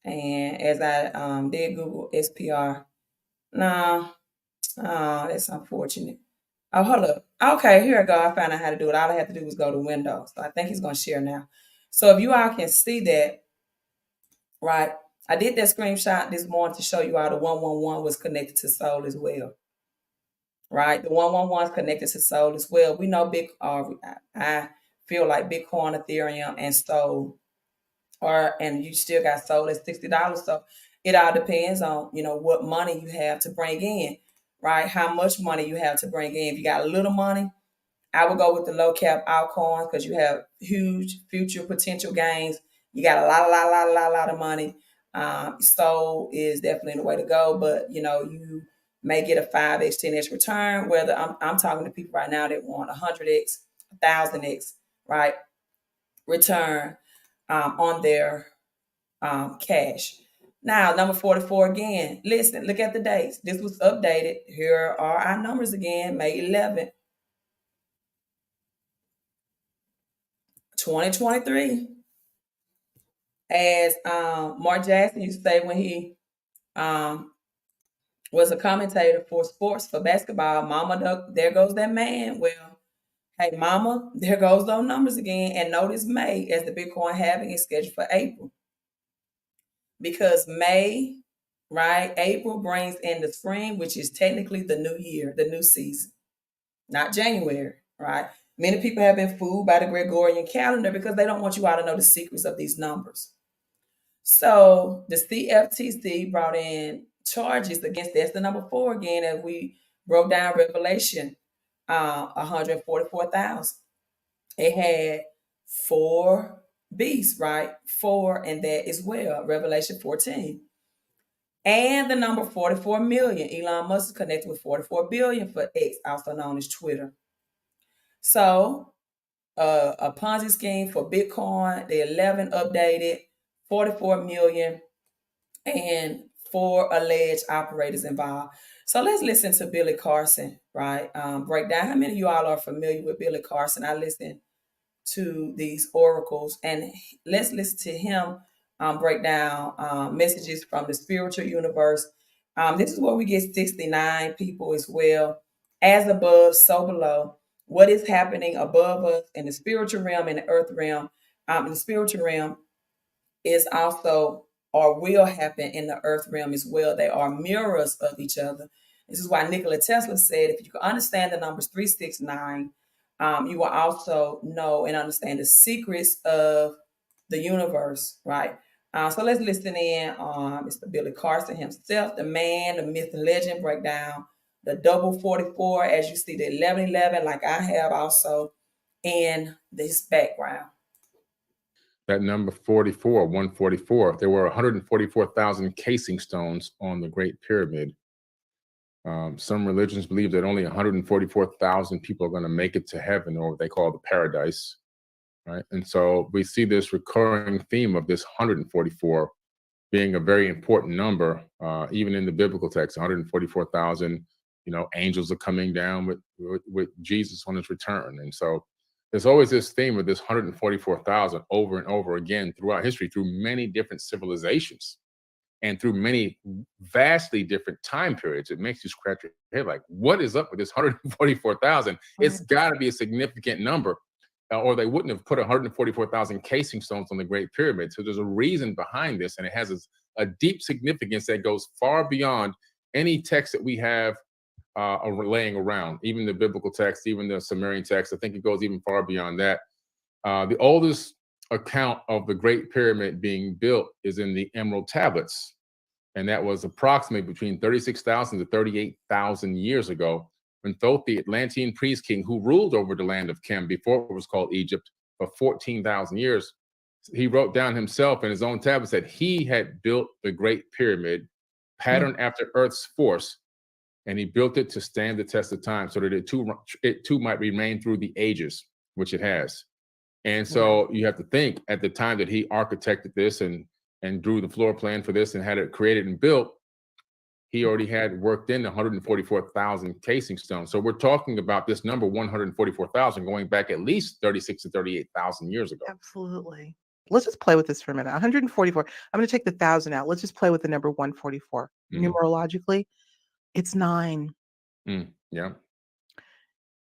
Speaker 1: And as I did Google SPR, no, oh, that's unfortunate. Oh, hold up. Okay, here I go. I found out how to do it. All I have to do was go to Windows. So I think he's going to share now. So if you all can see that, right, I did that screenshot this morning to show you how the 111 was connected to Soul as well, right? The 111 is connected to Soul as well. We know I feel like Bitcoin, Ethereum, and Soul and you still got Soul at $60. So it all depends on, what money you have to bring in, right? How much money you have to bring in. If you got a little money, I would go with the low cap altcoins because you have huge future potential gains. You got a lot of money. Soul is definitely the way to go, but you may get a 5x, 10x return. Whether I'm talking to people right now that want 100x, 1,000x, right, return on their cash. Now, number 44 again. Listen, look at the dates. This was updated. Here are our numbers again. May 11th, 2023. As Mark Jackson used to say when he um, was a commentator for sports, for basketball, Mama, there goes that man. Well, hey, Mama, there goes those numbers again. And notice May as the Bitcoin halving is scheduled for April. Because May, right, April brings in the spring, which is technically the new year, the new season, not January, right? Many people have been fooled by the Gregorian calendar because they don't want you all to know the secrets of these numbers. So the CFTC brought in charges against, that's the number 4 again, as we broke down Revelation 144,000. It had 4 beasts, right? 4 and that as well, Revelation 14. And the number 44 million. Elon Musk is connected with 44 billion for X, also known as Twitter. So a Ponzi scheme for Bitcoin, the 11 updated, 44 million, and 4 alleged operators involved. So let's listen to Billy Carson, right? Break down. How many of you all are familiar with Billy Carson? I listen to these oracles, and let's listen to him break down messages from the spiritual universe. This is where we get 69 people as well. As above, so below. What is happening above us in the spiritual realm, in the earth realm, in the spiritual realm is also or will happen in the earth realm as well. They are mirrors of each other. This is why Nikola Tesla said, if you can understand the numbers 369, you will also know and understand the secrets of the universe, right? So let's listen in on Mr. Billy Carson himself, the man, the myth, and legend, break down the double 44, as you see the 1111, like I have also in this background.
Speaker 2: That number 44, 144, there were 144,000 casing stones on the Great Pyramid. Some religions believe that only 144,000 people are going to make it to heaven, or what they call the paradise, right? And so we see this recurring theme of this 144 being a very important number, even in the biblical text. 144,000, angels are coming down with Jesus on his return. And so there's always this theme of this 144,000 over and over again throughout history, through many different civilizations and through many vastly different time periods. It makes you scratch your head like, what is up with this 144,000? It's got to be a significant number, or they wouldn't have put 144,000 casing stones on the Great Pyramid. So there's a reason behind this, and it has a deep significance that goes far beyond any text that we have laying around, even the biblical text, even the Sumerian text. I think it goes even far beyond that. The oldest account of the Great Pyramid being built is in the Emerald Tablets, and that was approximately between 36,000 to 38,000 years ago, when Thoth, the Atlantean priest king who ruled over the land of Kem before it was called Egypt for 14,000 years, he wrote down himself in his own tablets that he had built the Great Pyramid patterned after Earth's force, and he built it to stand the test of time, so that it too might remain through the ages, which it has. And so you have to think, at the time that he architected this and drew the floor plan for this and had it created and built, he already had worked in 144,000 casing stones. So we're talking about this number 144,000 going back at least 36 to 38,000 years ago.
Speaker 3: Absolutely. Let's just play with this for a minute. 144. I'm going to take the 1,000 out. Let's just play with the number 144. Numerologically, it's 9.
Speaker 2: Yeah.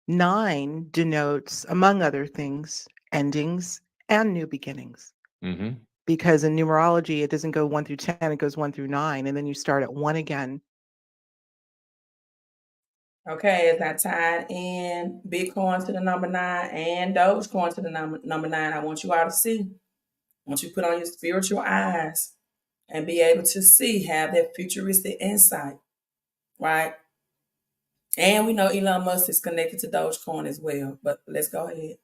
Speaker 3: 9 denotes, among other things, endings and new beginnings. Because in numerology, it doesn't go 1 through 10, it goes 1 through 9, and then you start at 1 again.
Speaker 1: Okay, as I tied in Bitcoin to the number 9 and Dogecoin to the number 9, I want you all to see. I want you to put on your spiritual eyes and be able to see, have that futuristic insight, right? And we know Elon Musk is connected to Dogecoin as well, but let's go ahead.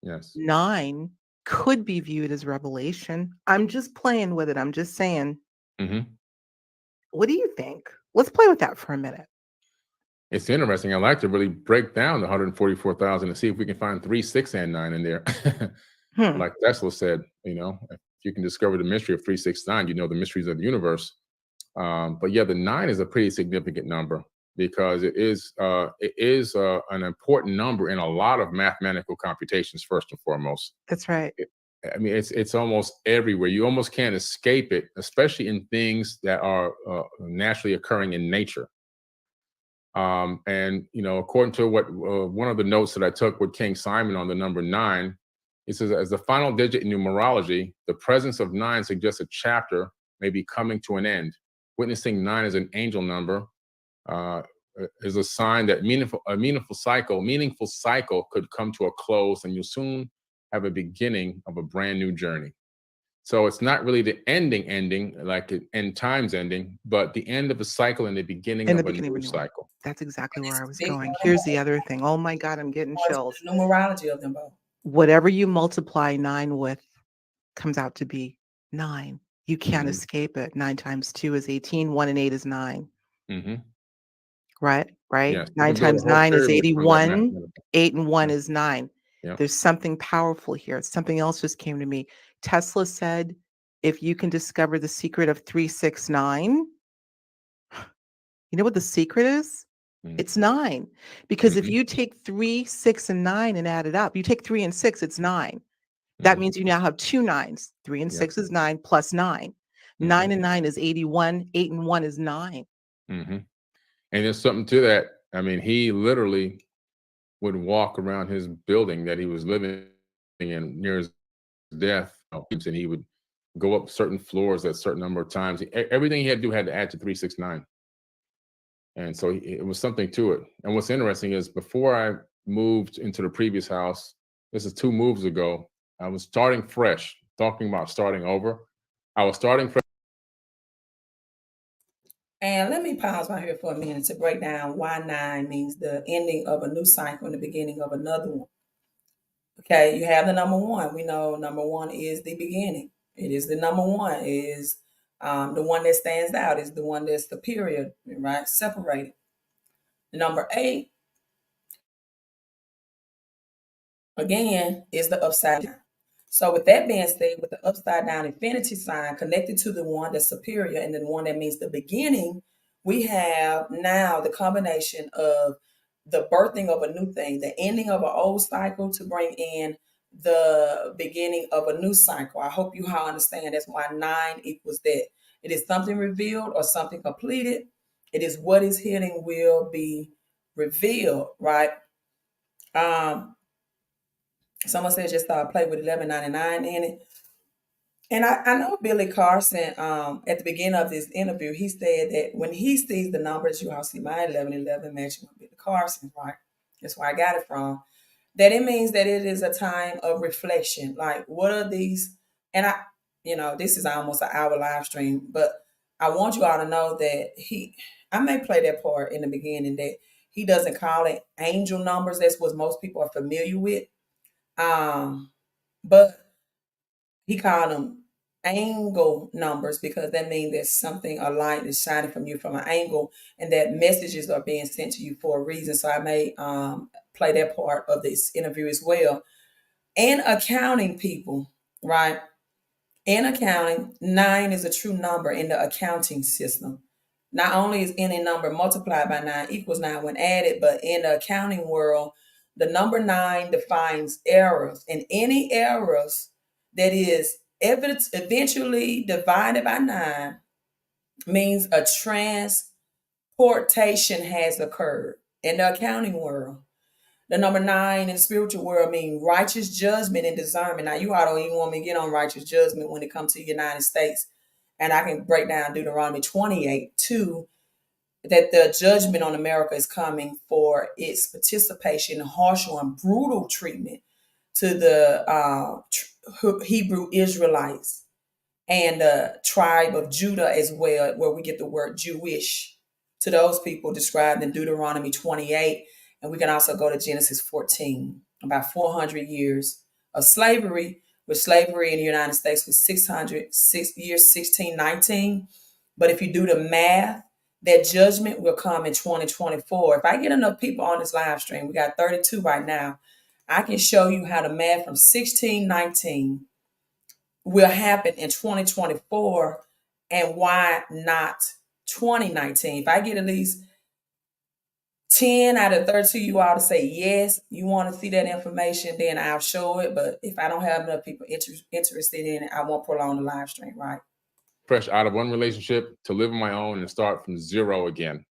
Speaker 2: Yes.
Speaker 3: 9 could be viewed as revelation. I'm just playing with it. I'm just saying. What do you think? Let's play with that for a minute.
Speaker 2: It's interesting. I like to really break down the 144,000 and see if we can find 3, 6, and 9 in there. Like Tesla said, if you can discover the mystery of 369, you know the mysteries of the universe. But yeah, the 9 is a pretty significant number because it is an important number in a lot of mathematical computations. First and foremost,
Speaker 3: That's right.
Speaker 2: I mean, it's almost everywhere. You almost can't escape it, especially in things that are naturally occurring in nature. And according to what one of the notes that I took with King Simon on the number 9, he says, as the final digit in numerology, the presence of 9 suggests a chapter may be coming to an end. Witnessing 9 as an angel number is a sign that a meaningful cycle could come to a close, and you'll soon have a beginning of a brand new journey. So it's not really the ending, like an end times ending, but the end of a cycle and the beginning of a new cycle.
Speaker 3: That's exactly where I was going. Here's the other thing. Oh my God, I'm getting chills.
Speaker 1: The numerology of them both.
Speaker 3: Whatever you multiply 9 with comes out to be 9. You can't escape it. 9 times 2 is 18. 1 and 8 is 9.
Speaker 2: Mm-hmm.
Speaker 3: Right?
Speaker 2: Yes.
Speaker 3: 9 times 9 is 81. 8 and 1 is 9. Yeah. There's something powerful here. Something else just came to me. Tesla said, if you can discover the secret of 369, you know what the secret is? It's 9. Because if you take 3, 6, and 9 and add it up, you take 3 and 6, it's 9. That means you now have 2 9s. 3 and 6 is 9 plus 9. 9 and 9 is 81. 8 and 1 is 9.
Speaker 2: Mm-hmm. And there's something to that. I mean, he literally would walk around his building that he was living in near his death, and he would go up certain floors at a certain number of times. Everything he had to do had to add to 369. And so it was something to it. And what's interesting is before I moved into the previous house, this is 2 moves ago, I was starting fresh, talking about starting over. I was starting fresh.
Speaker 1: And let me pause right here for a minute to break down why 9 means the ending of a new cycle and the beginning of another one. Okay, you have the number 1. We know number 1 is the beginning. It is the number 1, is the one that stands out, is the one that's superior, right? Separated. Number 8, again, is the upside down. So with that being said, with the upside down infinity sign connected to the one that's superior and then one that means the beginning, we have now the combination of the birthing of a new thing, the ending of an old cycle to bring in the beginning of a new cycle. I hope you all understand that's why 9 equals that. It is something revealed or something completed. It is what is hidden will be revealed, right? Someone said just play with 1199 in it. And I know Billy Carson, at the beginning of this interview, he said that when he sees the numbers, you all see my 1111 matching with Billy Carson, right? That's where I got it from. That it means that it is a time of reflection. Like, what are these? And this is almost an hour live stream, but I want you all to know that I may play that part in the beginning, that he doesn't call it angel numbers. That's what most people are familiar with. But he called them angle numbers because that means there's something, a light is shining from you from an angle, and that messages are being sent to you for a reason. So I may play that part of this interview as well. In accounting, people, right? In accounting, 9 is a true number in the accounting system. Not only is any number multiplied by 9 equals 9 when added, but in the accounting world, the number 9 defines errors, and any errors that is eventually divided by 9 means a transportation has occurred in the accounting world. The number 9 in the spiritual world means righteous judgment and discernment. Now, you all don't even want me to get on righteous judgment when it comes to the United States. And I can break down Deuteronomy 28 too, that the judgment on America is coming for its participation in harsher and brutal treatment to the Hebrew Israelites and the tribe of Judah as well, where we get the word Jewish, to those people described in Deuteronomy 28. And we can also go to Genesis 14, about 400 years of slavery, with slavery in the United States was 6 years, 1619. But if you do the math, that judgment will come in 2024. If I get enough people on this live stream, we got 32 right now, I can show you how the math from 1619 will happen in 2024, and why not 2019? If I get at least 10 out of 32 you all to say yes, you want to see that information, then I'll show it. But if I don't have enough people interested in it, I won't prolong the live stream, right?
Speaker 2: Fresh out of one relationship to live on my own and start from zero again.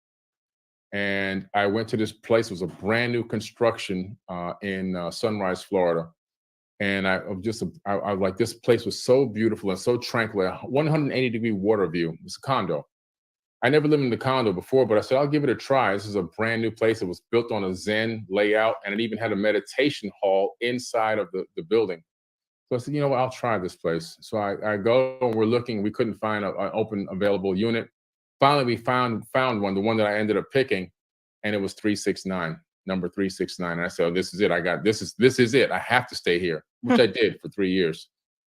Speaker 2: And I went to this place. It was a brand new construction in Sunrise, Florida. And I was like, this place was so beautiful and so tranquil, 180-degree water view. It's a condo. I never lived in the condo before, but I said, I'll give it a try. This is a brand new place. It was built on a Zen layout, and it even had a meditation hall inside of the building. So I said, you know what, I'll try this place. So I go, and we're looking. We couldn't find an open available unit. Finally, we found one, the one that I ended up picking, and it was 369, number 369. And I said, oh, this is it. This is it. I have to stay here, which I did for 3 years.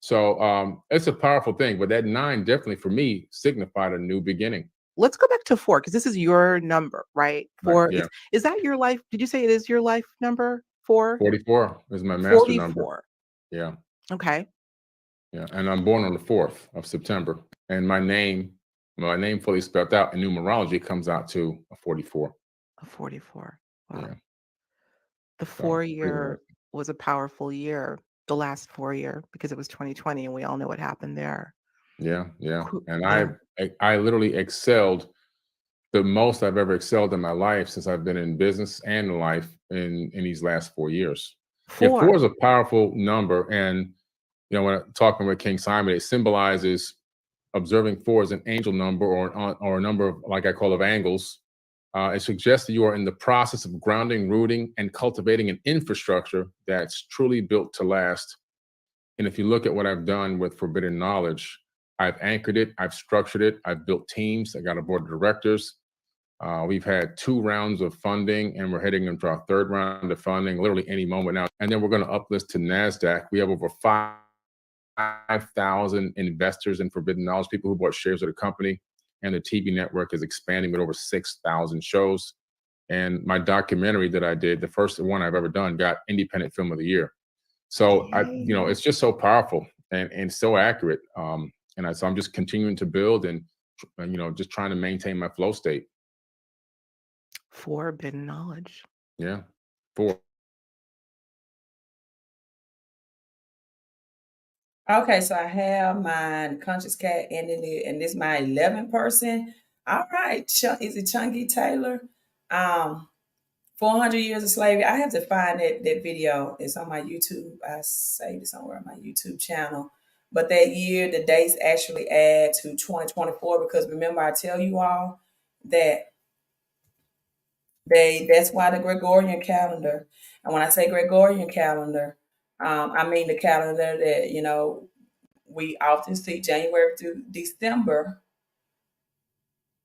Speaker 2: So it's a powerful thing. But that 9 definitely, for me, signified a new beginning.
Speaker 3: Let's go back to 4, because this is your number, right? 4.
Speaker 2: Right, yeah.
Speaker 3: Is that your life? Did you say it is your life number? 4?
Speaker 2: 44 is my master
Speaker 3: 44.
Speaker 2: number. Yeah.
Speaker 3: Okay.
Speaker 2: Yeah. And I'm born on the 4th of September. And my name fully spelled out in numerology comes out to a 44.
Speaker 3: A 44. Wow.
Speaker 2: Yeah.
Speaker 3: The 4-year was a powerful year, the last 4 year, because it was 2020, and we all know what happened there.
Speaker 2: Yeah, yeah. And
Speaker 3: Yeah.
Speaker 2: I literally excelled the most I've ever excelled in my life since I've been in business and in life in these last 4 years.
Speaker 3: 4.
Speaker 2: Yeah, 4 is a powerful number. And, you know, when I'm talking with King Simon, it symbolizes observing 4 as an angel number or a number of, like I call it, angles. It suggests that you are in the process of grounding, rooting, and cultivating an infrastructure that's truly built to last. And if you look at what I've done with Forbidden Knowledge, I've anchored it, I've structured it, I've built teams, I got a board of directors. We've had 2 rounds of funding, and we're heading into our 3rd round of funding literally any moment now. And then we're going to uplist to NASDAQ. We have over 5,000 investors in Forbidden Knowledge, people who bought shares of the company. And the TV network is expanding with over 6,000 shows. And my documentary that I did, the first one I've ever done, got Independent Film of the Year. So it's just so powerful and so accurate. So I'm just continuing to build and just trying to maintain my flow state.
Speaker 3: Forbidden Knowledge.
Speaker 2: Yeah, 4.
Speaker 1: Okay, so I have my Conscious Cat ending it, and this is my 11th person. All right, is it Chunky Taylor? 400 Years of Slavery. I have to find that video. It's on my YouTube. I saved it somewhere on my YouTube channel. But that year, the dates actually add to 2024, because remember, I tell you all that that's why the Gregorian calendar. And when I say Gregorian calendar, I mean the calendar that, we often see January through December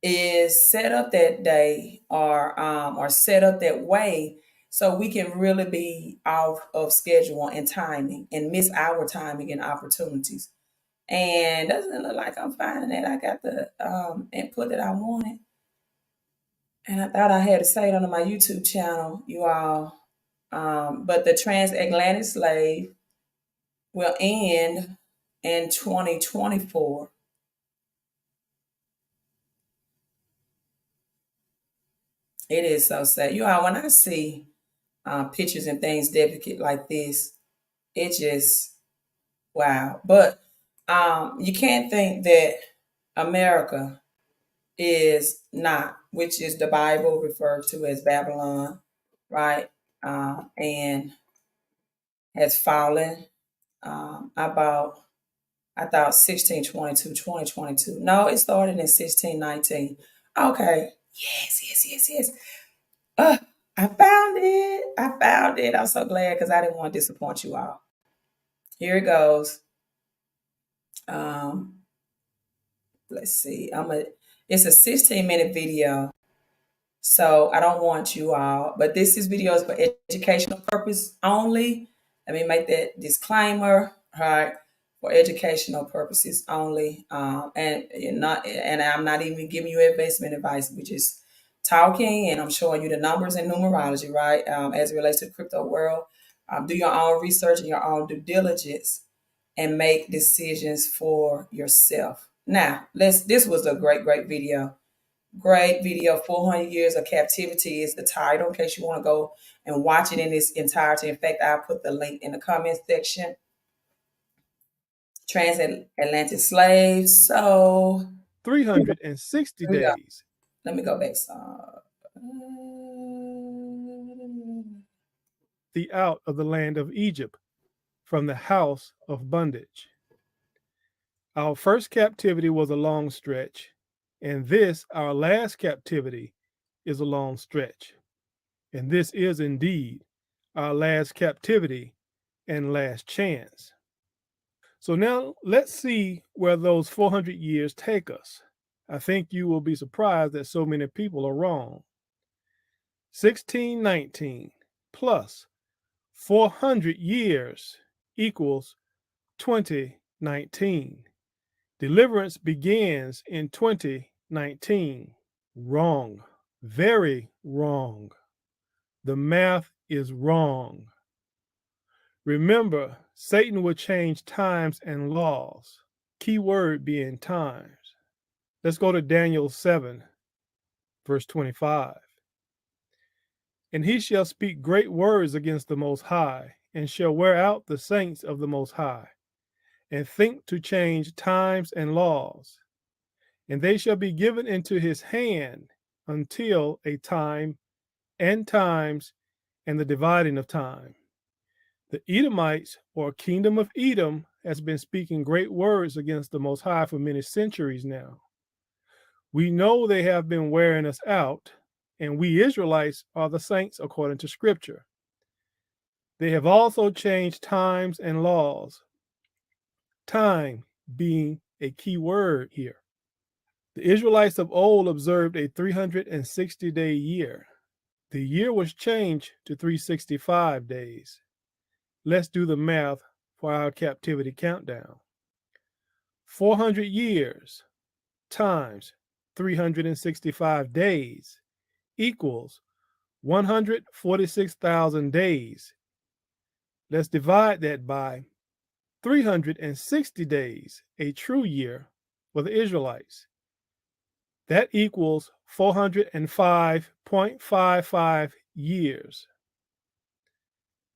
Speaker 1: is set up that day or set up that way, so we can really be off of schedule and timing and miss our timing and opportunities. And doesn't it look like I'm finding that I got the input that I wanted? And I thought I had to say it on my YouTube channel, you all. But the transatlantic slave will end in 2024. It is so sad. You all, when I see pictures and things depicted like this, it just, wow. But you can't think that America is not, which is the Bible referred to as Babylon, right? And has fallen about, I thought 1622, 2022. No, it started in 1619. Okay. Yes. I found it. I'm so glad, because I didn't want to disappoint you all. Here it goes. Let's see. It's a 16-minute video, so I don't want you all, but this is videos for educational purpose only. Let me make that disclaimer, right? For educational purposes only, and I'm not even giving you investment advice. We're just talking, and I'm showing you the numbers and numerology, right? As it relates to the crypto world. Do your own research and your own due diligence. and make decisions for yourself. Now, this was a great video. Great video. 400 Years of Captivity is the title, in case you want to go and watch it in its entirety. In fact, I'll put the link in the comment section. Transatlantic slaves. So
Speaker 4: 360 days.
Speaker 1: Let me go back.
Speaker 4: The out of the land of Egypt from the house of bondage. Our first captivity was a long stretch, and this, our last captivity, is a long stretch. And this is indeed our last captivity and last chance. So now let's see where those 400 years take us. I think you will be surprised that so many people are wrong. 1619 plus 400 years equals 2019. Deliverance begins in 2019. Wrong. Very wrong. The math is wrong. Remember, Satan will change times and laws. Key word being times. Let's go to Daniel 7, verse 25. And he shall speak great words against the Most High, and shall wear out the saints of the Most High, and think to change times and laws. And they shall be given into his hand until a time and times and the dividing of time. The Edomites, or kingdom of Edom, has been speaking great words against the Most High for many centuries now. We know they have been wearing us out, and we Israelites are the saints according to Scripture. They have also changed times and laws, time being a key word here. The Israelites of old observed a 360-day year. The year was changed to 365 days. Let's do the math for our captivity countdown. 400 years times 365 days equals 146,000 days. Let's divide that by 360 days, a true year for the Israelites. That equals 405.55 years.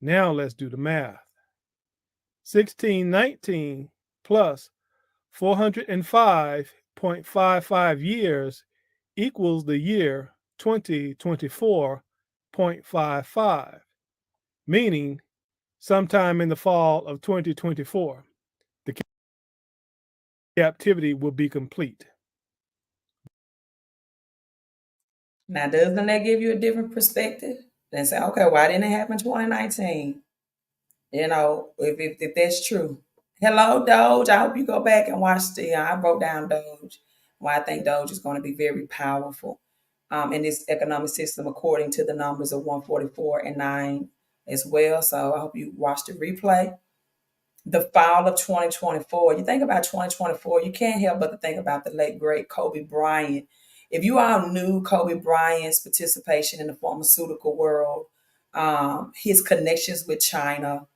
Speaker 4: Now let's do the math. 1619 plus 405.55 years equals the year 2024.55, meaning sometime in the fall of 2024, the captivity will be complete.
Speaker 1: Now, doesn't that give you a different perspective? Then say, okay, why didn't it happen in 2019? You know, if that's true. Hello, Doge. I hope you go back and watch I wrote down Doge. Why I think Doge is going to be very powerful in this economic system, according to the numbers of 144 and 9 as well. So I hope you watch the replay. The fall of 2024. You think about 2024, you can't help but to think about the late, great Kobe Bryant. If you all knew Kobe Bryant's participation in the pharmaceutical world, his connections with China,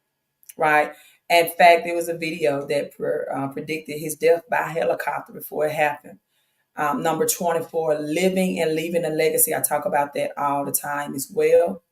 Speaker 1: right? In fact, there was a video that predicted his death by helicopter before it happened. Number 24, living and leaving a legacy. I talk about that all the time as well.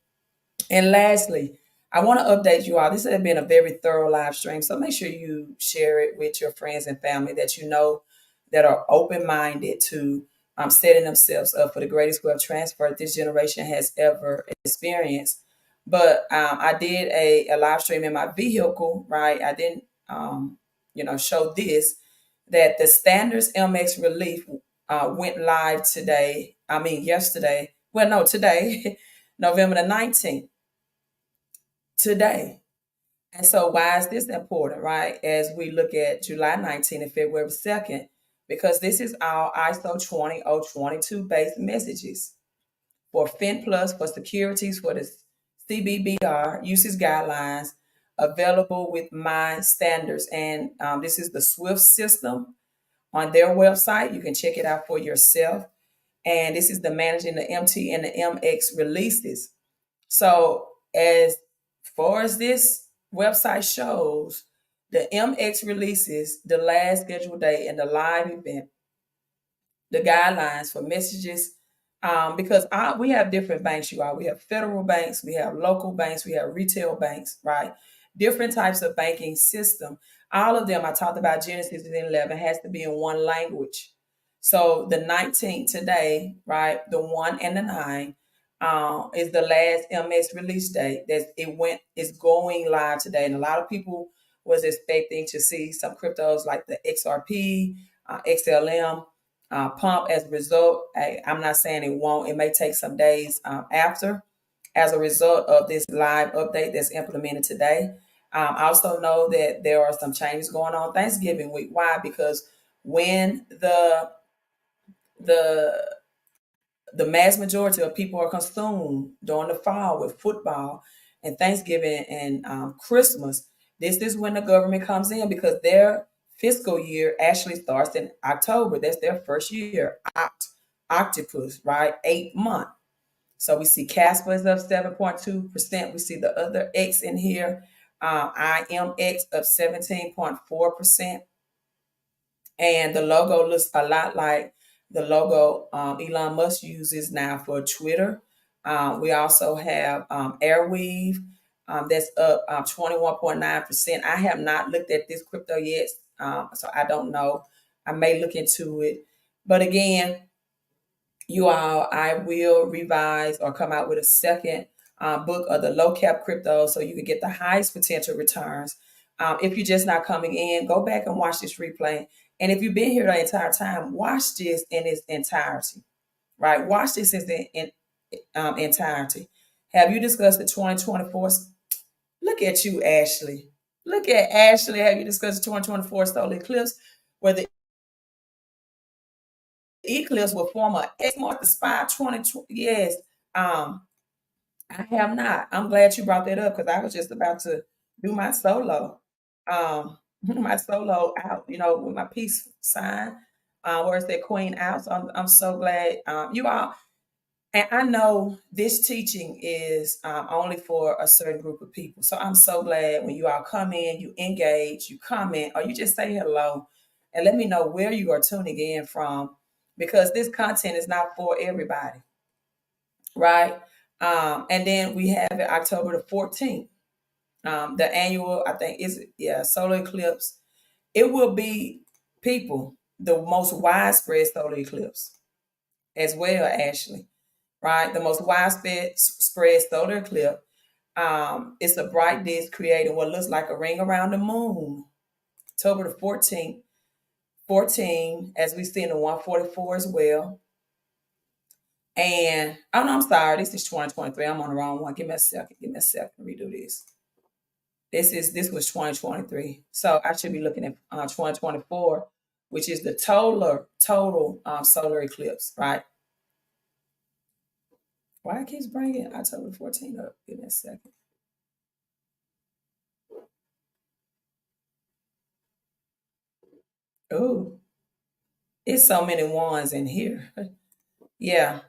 Speaker 1: And lastly, I want to update you all. This has been a very thorough live stream, so make sure you share it with your friends and family that you know that are open-minded to setting themselves up for the greatest wealth transfer this generation has ever experienced. But I did a live stream in my vehicle, right? I didn't, show this, that the Standards MX Relief went live yesterday. Well, no, today, November the 19th. Today. And so why is this important, right? As we look at July 19th and February 2nd, because this is our ISO 20022 based messages for FinPlus, for securities, for the CBBR, usage guidelines, available with my standards. And this is the SWIFT system on their website. You can check it out for yourself. And this is the managing the MT and the MX releases. So as far as this website shows, The MX releases the last scheduled date and the live event, the guidelines for messages, because we have different banks, you all. We have federal banks, we have local banks, we have retail banks, right? Different types of banking system. All of them, I talked about Genesis 11, has to be in one language. So the 19th today, right? The 1 and the 9 is the last MS release date. It's going live today. And a lot of people was expecting to see some cryptos like the XRP, XLM, pump as a result. I'm not saying it won't. It may take some days after as a result of this live update that's implemented today. I also know that there are some changes going on Thanksgiving week. Why? Because when the mass majority of people are consumed during the fall with football and Thanksgiving and Christmas, this is when the government comes in because their fiscal year actually starts in October. That's their first year. Octopus, right? 8 month. So we see Casper is up 7.2%. We see the other X in here, IMX up 17.4%. And the logo looks a lot like the logo Elon Musk uses now for Twitter. We also have Airweave that's up 21.9%. I have not looked at this crypto yet, so I don't know. I may look into it. But again, you all, I will revise or come out with a second book of the low cap crypto so you can get the highest potential returns. If you're just not coming in, go back and watch this replay. And if you've been here the entire time, watch this in its entirety, right? Watch this in entirety. Have you discussed the 2024? Look at you, Ashley. Look at Ashley. Have you discussed the 2024 solar eclipse where the eclipse will form a X mark the spot 2020? Yes. I have not. I'm glad you brought that up because I was just about to do my solo. My solo out, with my peace sign, where it's that queen out. So I'm so glad you all. And I know this teaching is only for a certain group of people. So I'm so glad when you all come in, you engage, you comment, or you just say hello and let me know where you are tuning in from, because this content is not for everybody, right? And then we have it October the 14th, the annual, I think solar eclipse. It will be the most widespread solar eclipse as well, Ashley, right? The most widespread solar eclipse. It's a bright disk creating what looks like a ring around the moon. October the 14th, 14, as we see in the 144 as well. And, oh no, I'm sorry, this is 2023. I'm on the wrong one. Give me a second to redo this. This was 2023. So I should be looking at 2024, which is the total solar eclipse, right? Why it keeps bringing October 14 up? Give me a second. Oh, it's so many ones in here. Yeah,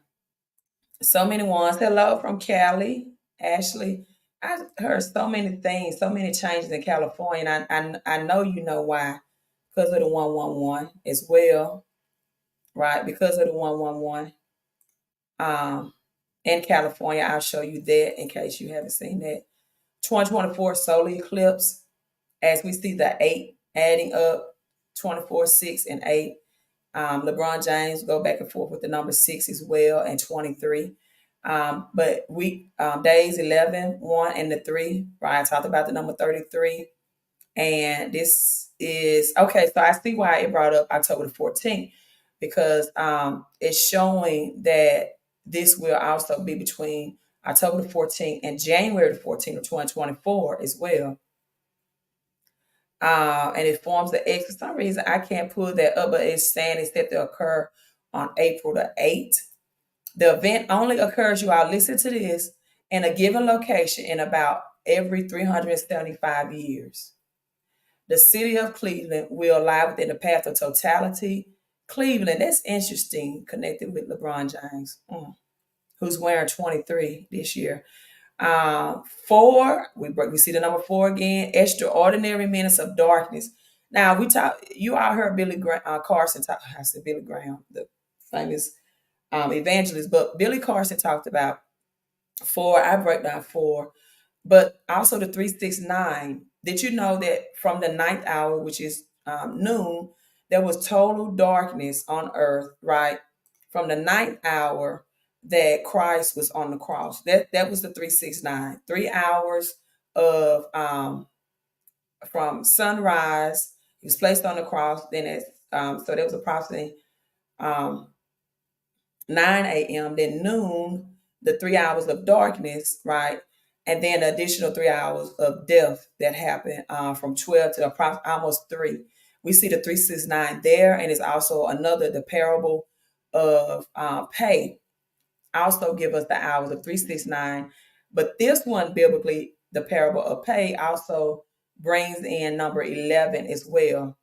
Speaker 1: so many ones. Hello from Cali, Ashley. I heard so many things, so many changes in California. And I know you know why. Because of the 111 as well, right? Because of the 111. In California, I'll show you that in case you haven't seen that. 2024 solar eclipse, as we see the 8 adding up, 24, 6, and 8. LeBron James go back and forth with the number 6 as well, and 23. But days 11, 1, and the 3. Brian talked about the number 33. And this is, okay, so I see why it brought up October the 14th, because it's showing that this will also be between October the 14th and January the 14th of 2024 as well. And it forms the X. For some reason, I can't pull that up, but it's saying it's set to occur on April the 8th. The event only occurs, you all listen to this, in a given location in about every 375 years. The city of Cleveland will lie within the path of totality. Cleveland, that's interesting, connected with LeBron James, who's wearing 23 this year. 4, we see the number 4 again, extraordinary minutes of darkness. Now you all heard Billy Carson talk. I said Billy Graham, the famous evangelist, but Billy Carson talked about 4. I break down 4, but also the 369. Did you know that from the 9th hour, which is noon, there was total darkness on earth, right? From the 9th hour that Christ was on the cross. That was the 369. 3 hours of from sunrise. He was placed on the cross. Then so there was approximately 9 a.m. Then noon, the 3 hours of darkness, right? And then the additional 3 hours of death that happened from 12 to almost 3. We see the 369 there, and it's also the parable of pay. Also give us the hours of 369. But this one, biblically, the parable of pay, also brings in number 11 as well.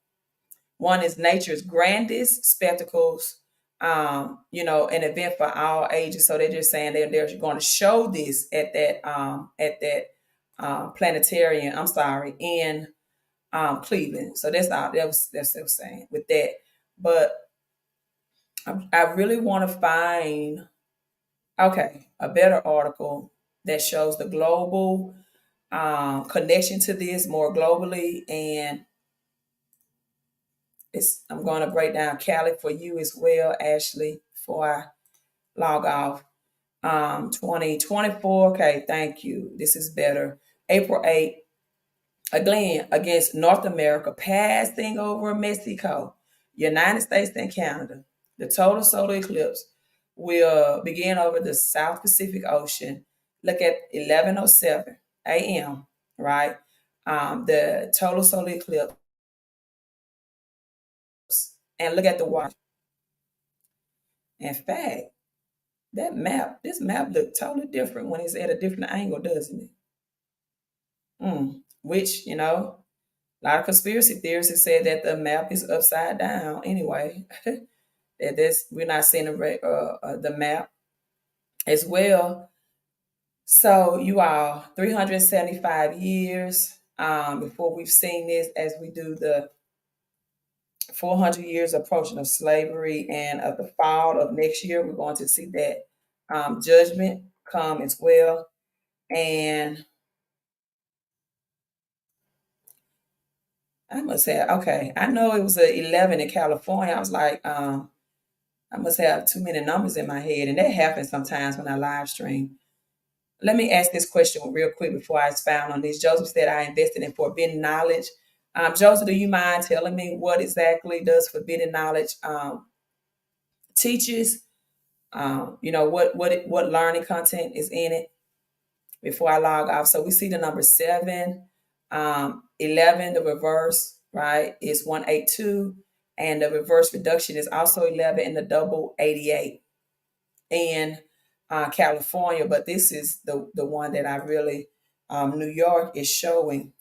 Speaker 1: One is nature's grandest spectacles, an event for all ages. So they're just saying they're going to show this at that planetarium. I'm sorry, in Cleveland. So that's what they're saying with that. But I really want to find a better article that shows the global connection to this more globally, and I'm going to break down Cali for you as well, Ashley, before I log off. 2024. Okay, thank you. This is better. April 8th, again, against North America, passing over Mexico, United States, and Canada. The total solar eclipse will begin over the South Pacific Ocean. Look at 11:07 a.m., right? The total solar eclipse. And look at the watch. In fact, this map looks totally different when it's at a different angle, doesn't it? Which, a lot of conspiracy theorists have said that the map is upside down anyway. We're not seeing the map as well. So you all, 375 years before we've seen this, as we do the 400 years approaching of slavery, and of the fall of next year, we're going to see that judgment come as well. And I must have, I know it was 11 in California. I was like, I must have too many numbers in my head, and that happens sometimes when I live stream. Let me ask this question real quick before I expound on this. Joseph said I invested in forbidden knowledge. Joseph, do you mind telling me what exactly does forbidden knowledge teaches? What learning content is in it before I log off. So we see the number 7, 11, the reverse, right, is 182. And the reverse reduction is also 11, and the double 88 in California. But this is the one that I really, New York is showing.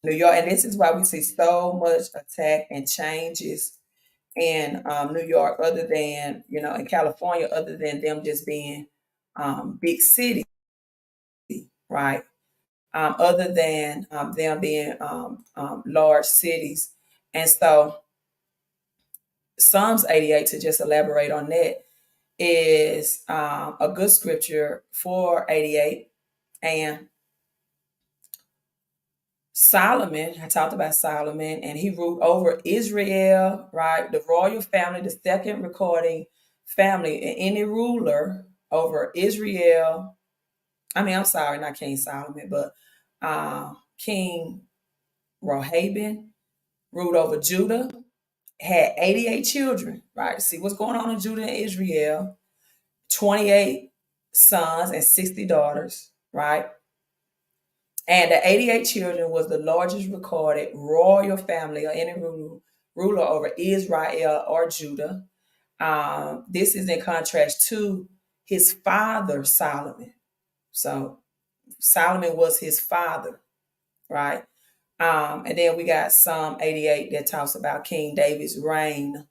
Speaker 1: New York, and this is why we see so much attack and changes in New York, other than, in California, other than them just being big city, right? Other than them being large cities. And so Psalms 88, to just elaborate on that, is a good scripture for 88. And Solomon, I talked about Solomon, and he ruled over Israel, right? The royal family, the second recording family, and any ruler over Israel. I'm sorry, not King Solomon, but King Rehoboam ruled over Judah, had 88 children, right? See what's going on in Judah and Israel. 28 sons and 60 daughters, right? And the 88 children was the largest recorded royal family or any ruler over Israel or Judah. This is in contrast to his father, Solomon. So Solomon was his father, right? And then we got Psalm 88 that talks about King David's reign.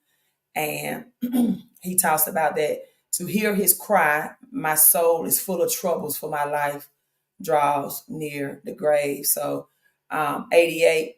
Speaker 1: And he talks about that To hear his cry, my soul is full of troubles, for my life draws near the grave. So 88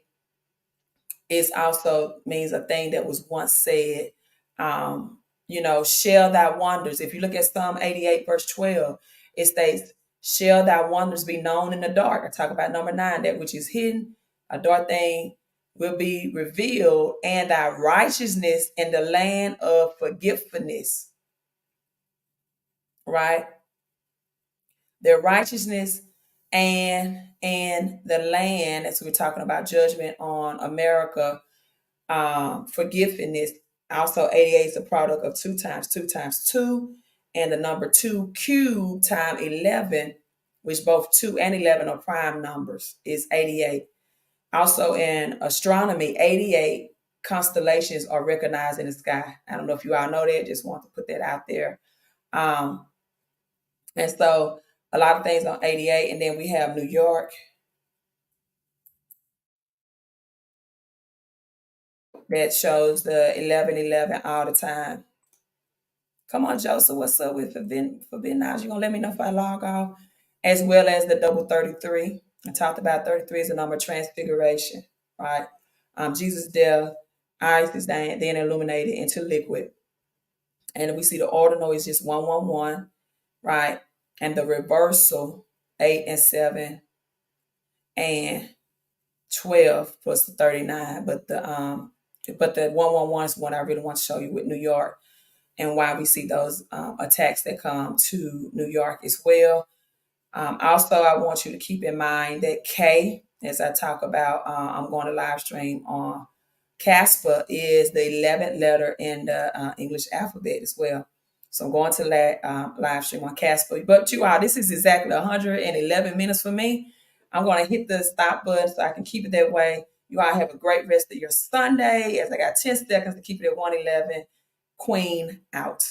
Speaker 1: is also means a thing that was once said. Shall thy wonders. If you look at Psalm 88, verse 12, it states, shall thy wonders be known in the dark. I talk about number 9, that which is hidden, a dark thing will be revealed, and thy righteousness in the land of forgetfulness. Right? Their righteousness and the land, as we're talking about judgment on America, forgiveness. Also, 88 is a product of 2 times 2 times 2, and the number 2 cubed times 11, which both 2 and 11 are prime numbers, is 88. Also, in astronomy, 88 constellations are recognized in the sky. I don't know if you all know that. Just want to put that out there. And so a lot of things on 88. And then we have New York. That shows the 1111 all the time. Come on, Joseph, what's up with forbidden knowledge? You gonna let me know if I log off? As well as the double 33. I talked about 33 is a number of transfiguration, right? Jesus' death, ice is then illuminated into liquid. And we see the ordinal is just 111, right? And the reversal, 8 and 7 and 12 plus the 39. But the 111 is one I really want to show you with New York, and why we see those attacks that come to New York as well. Also, I want you to keep in mind that K, as I talk about, I'm going to live stream on Casper, is the 11th letter in the English alphabet as well. So I'm going to live stream on Casper. But you all, this is exactly 111 minutes for me. I'm going to hit the stop button so I can keep it that way. You all have a great rest of your Sunday, as I got 10 seconds to keep it at 111. Queen out.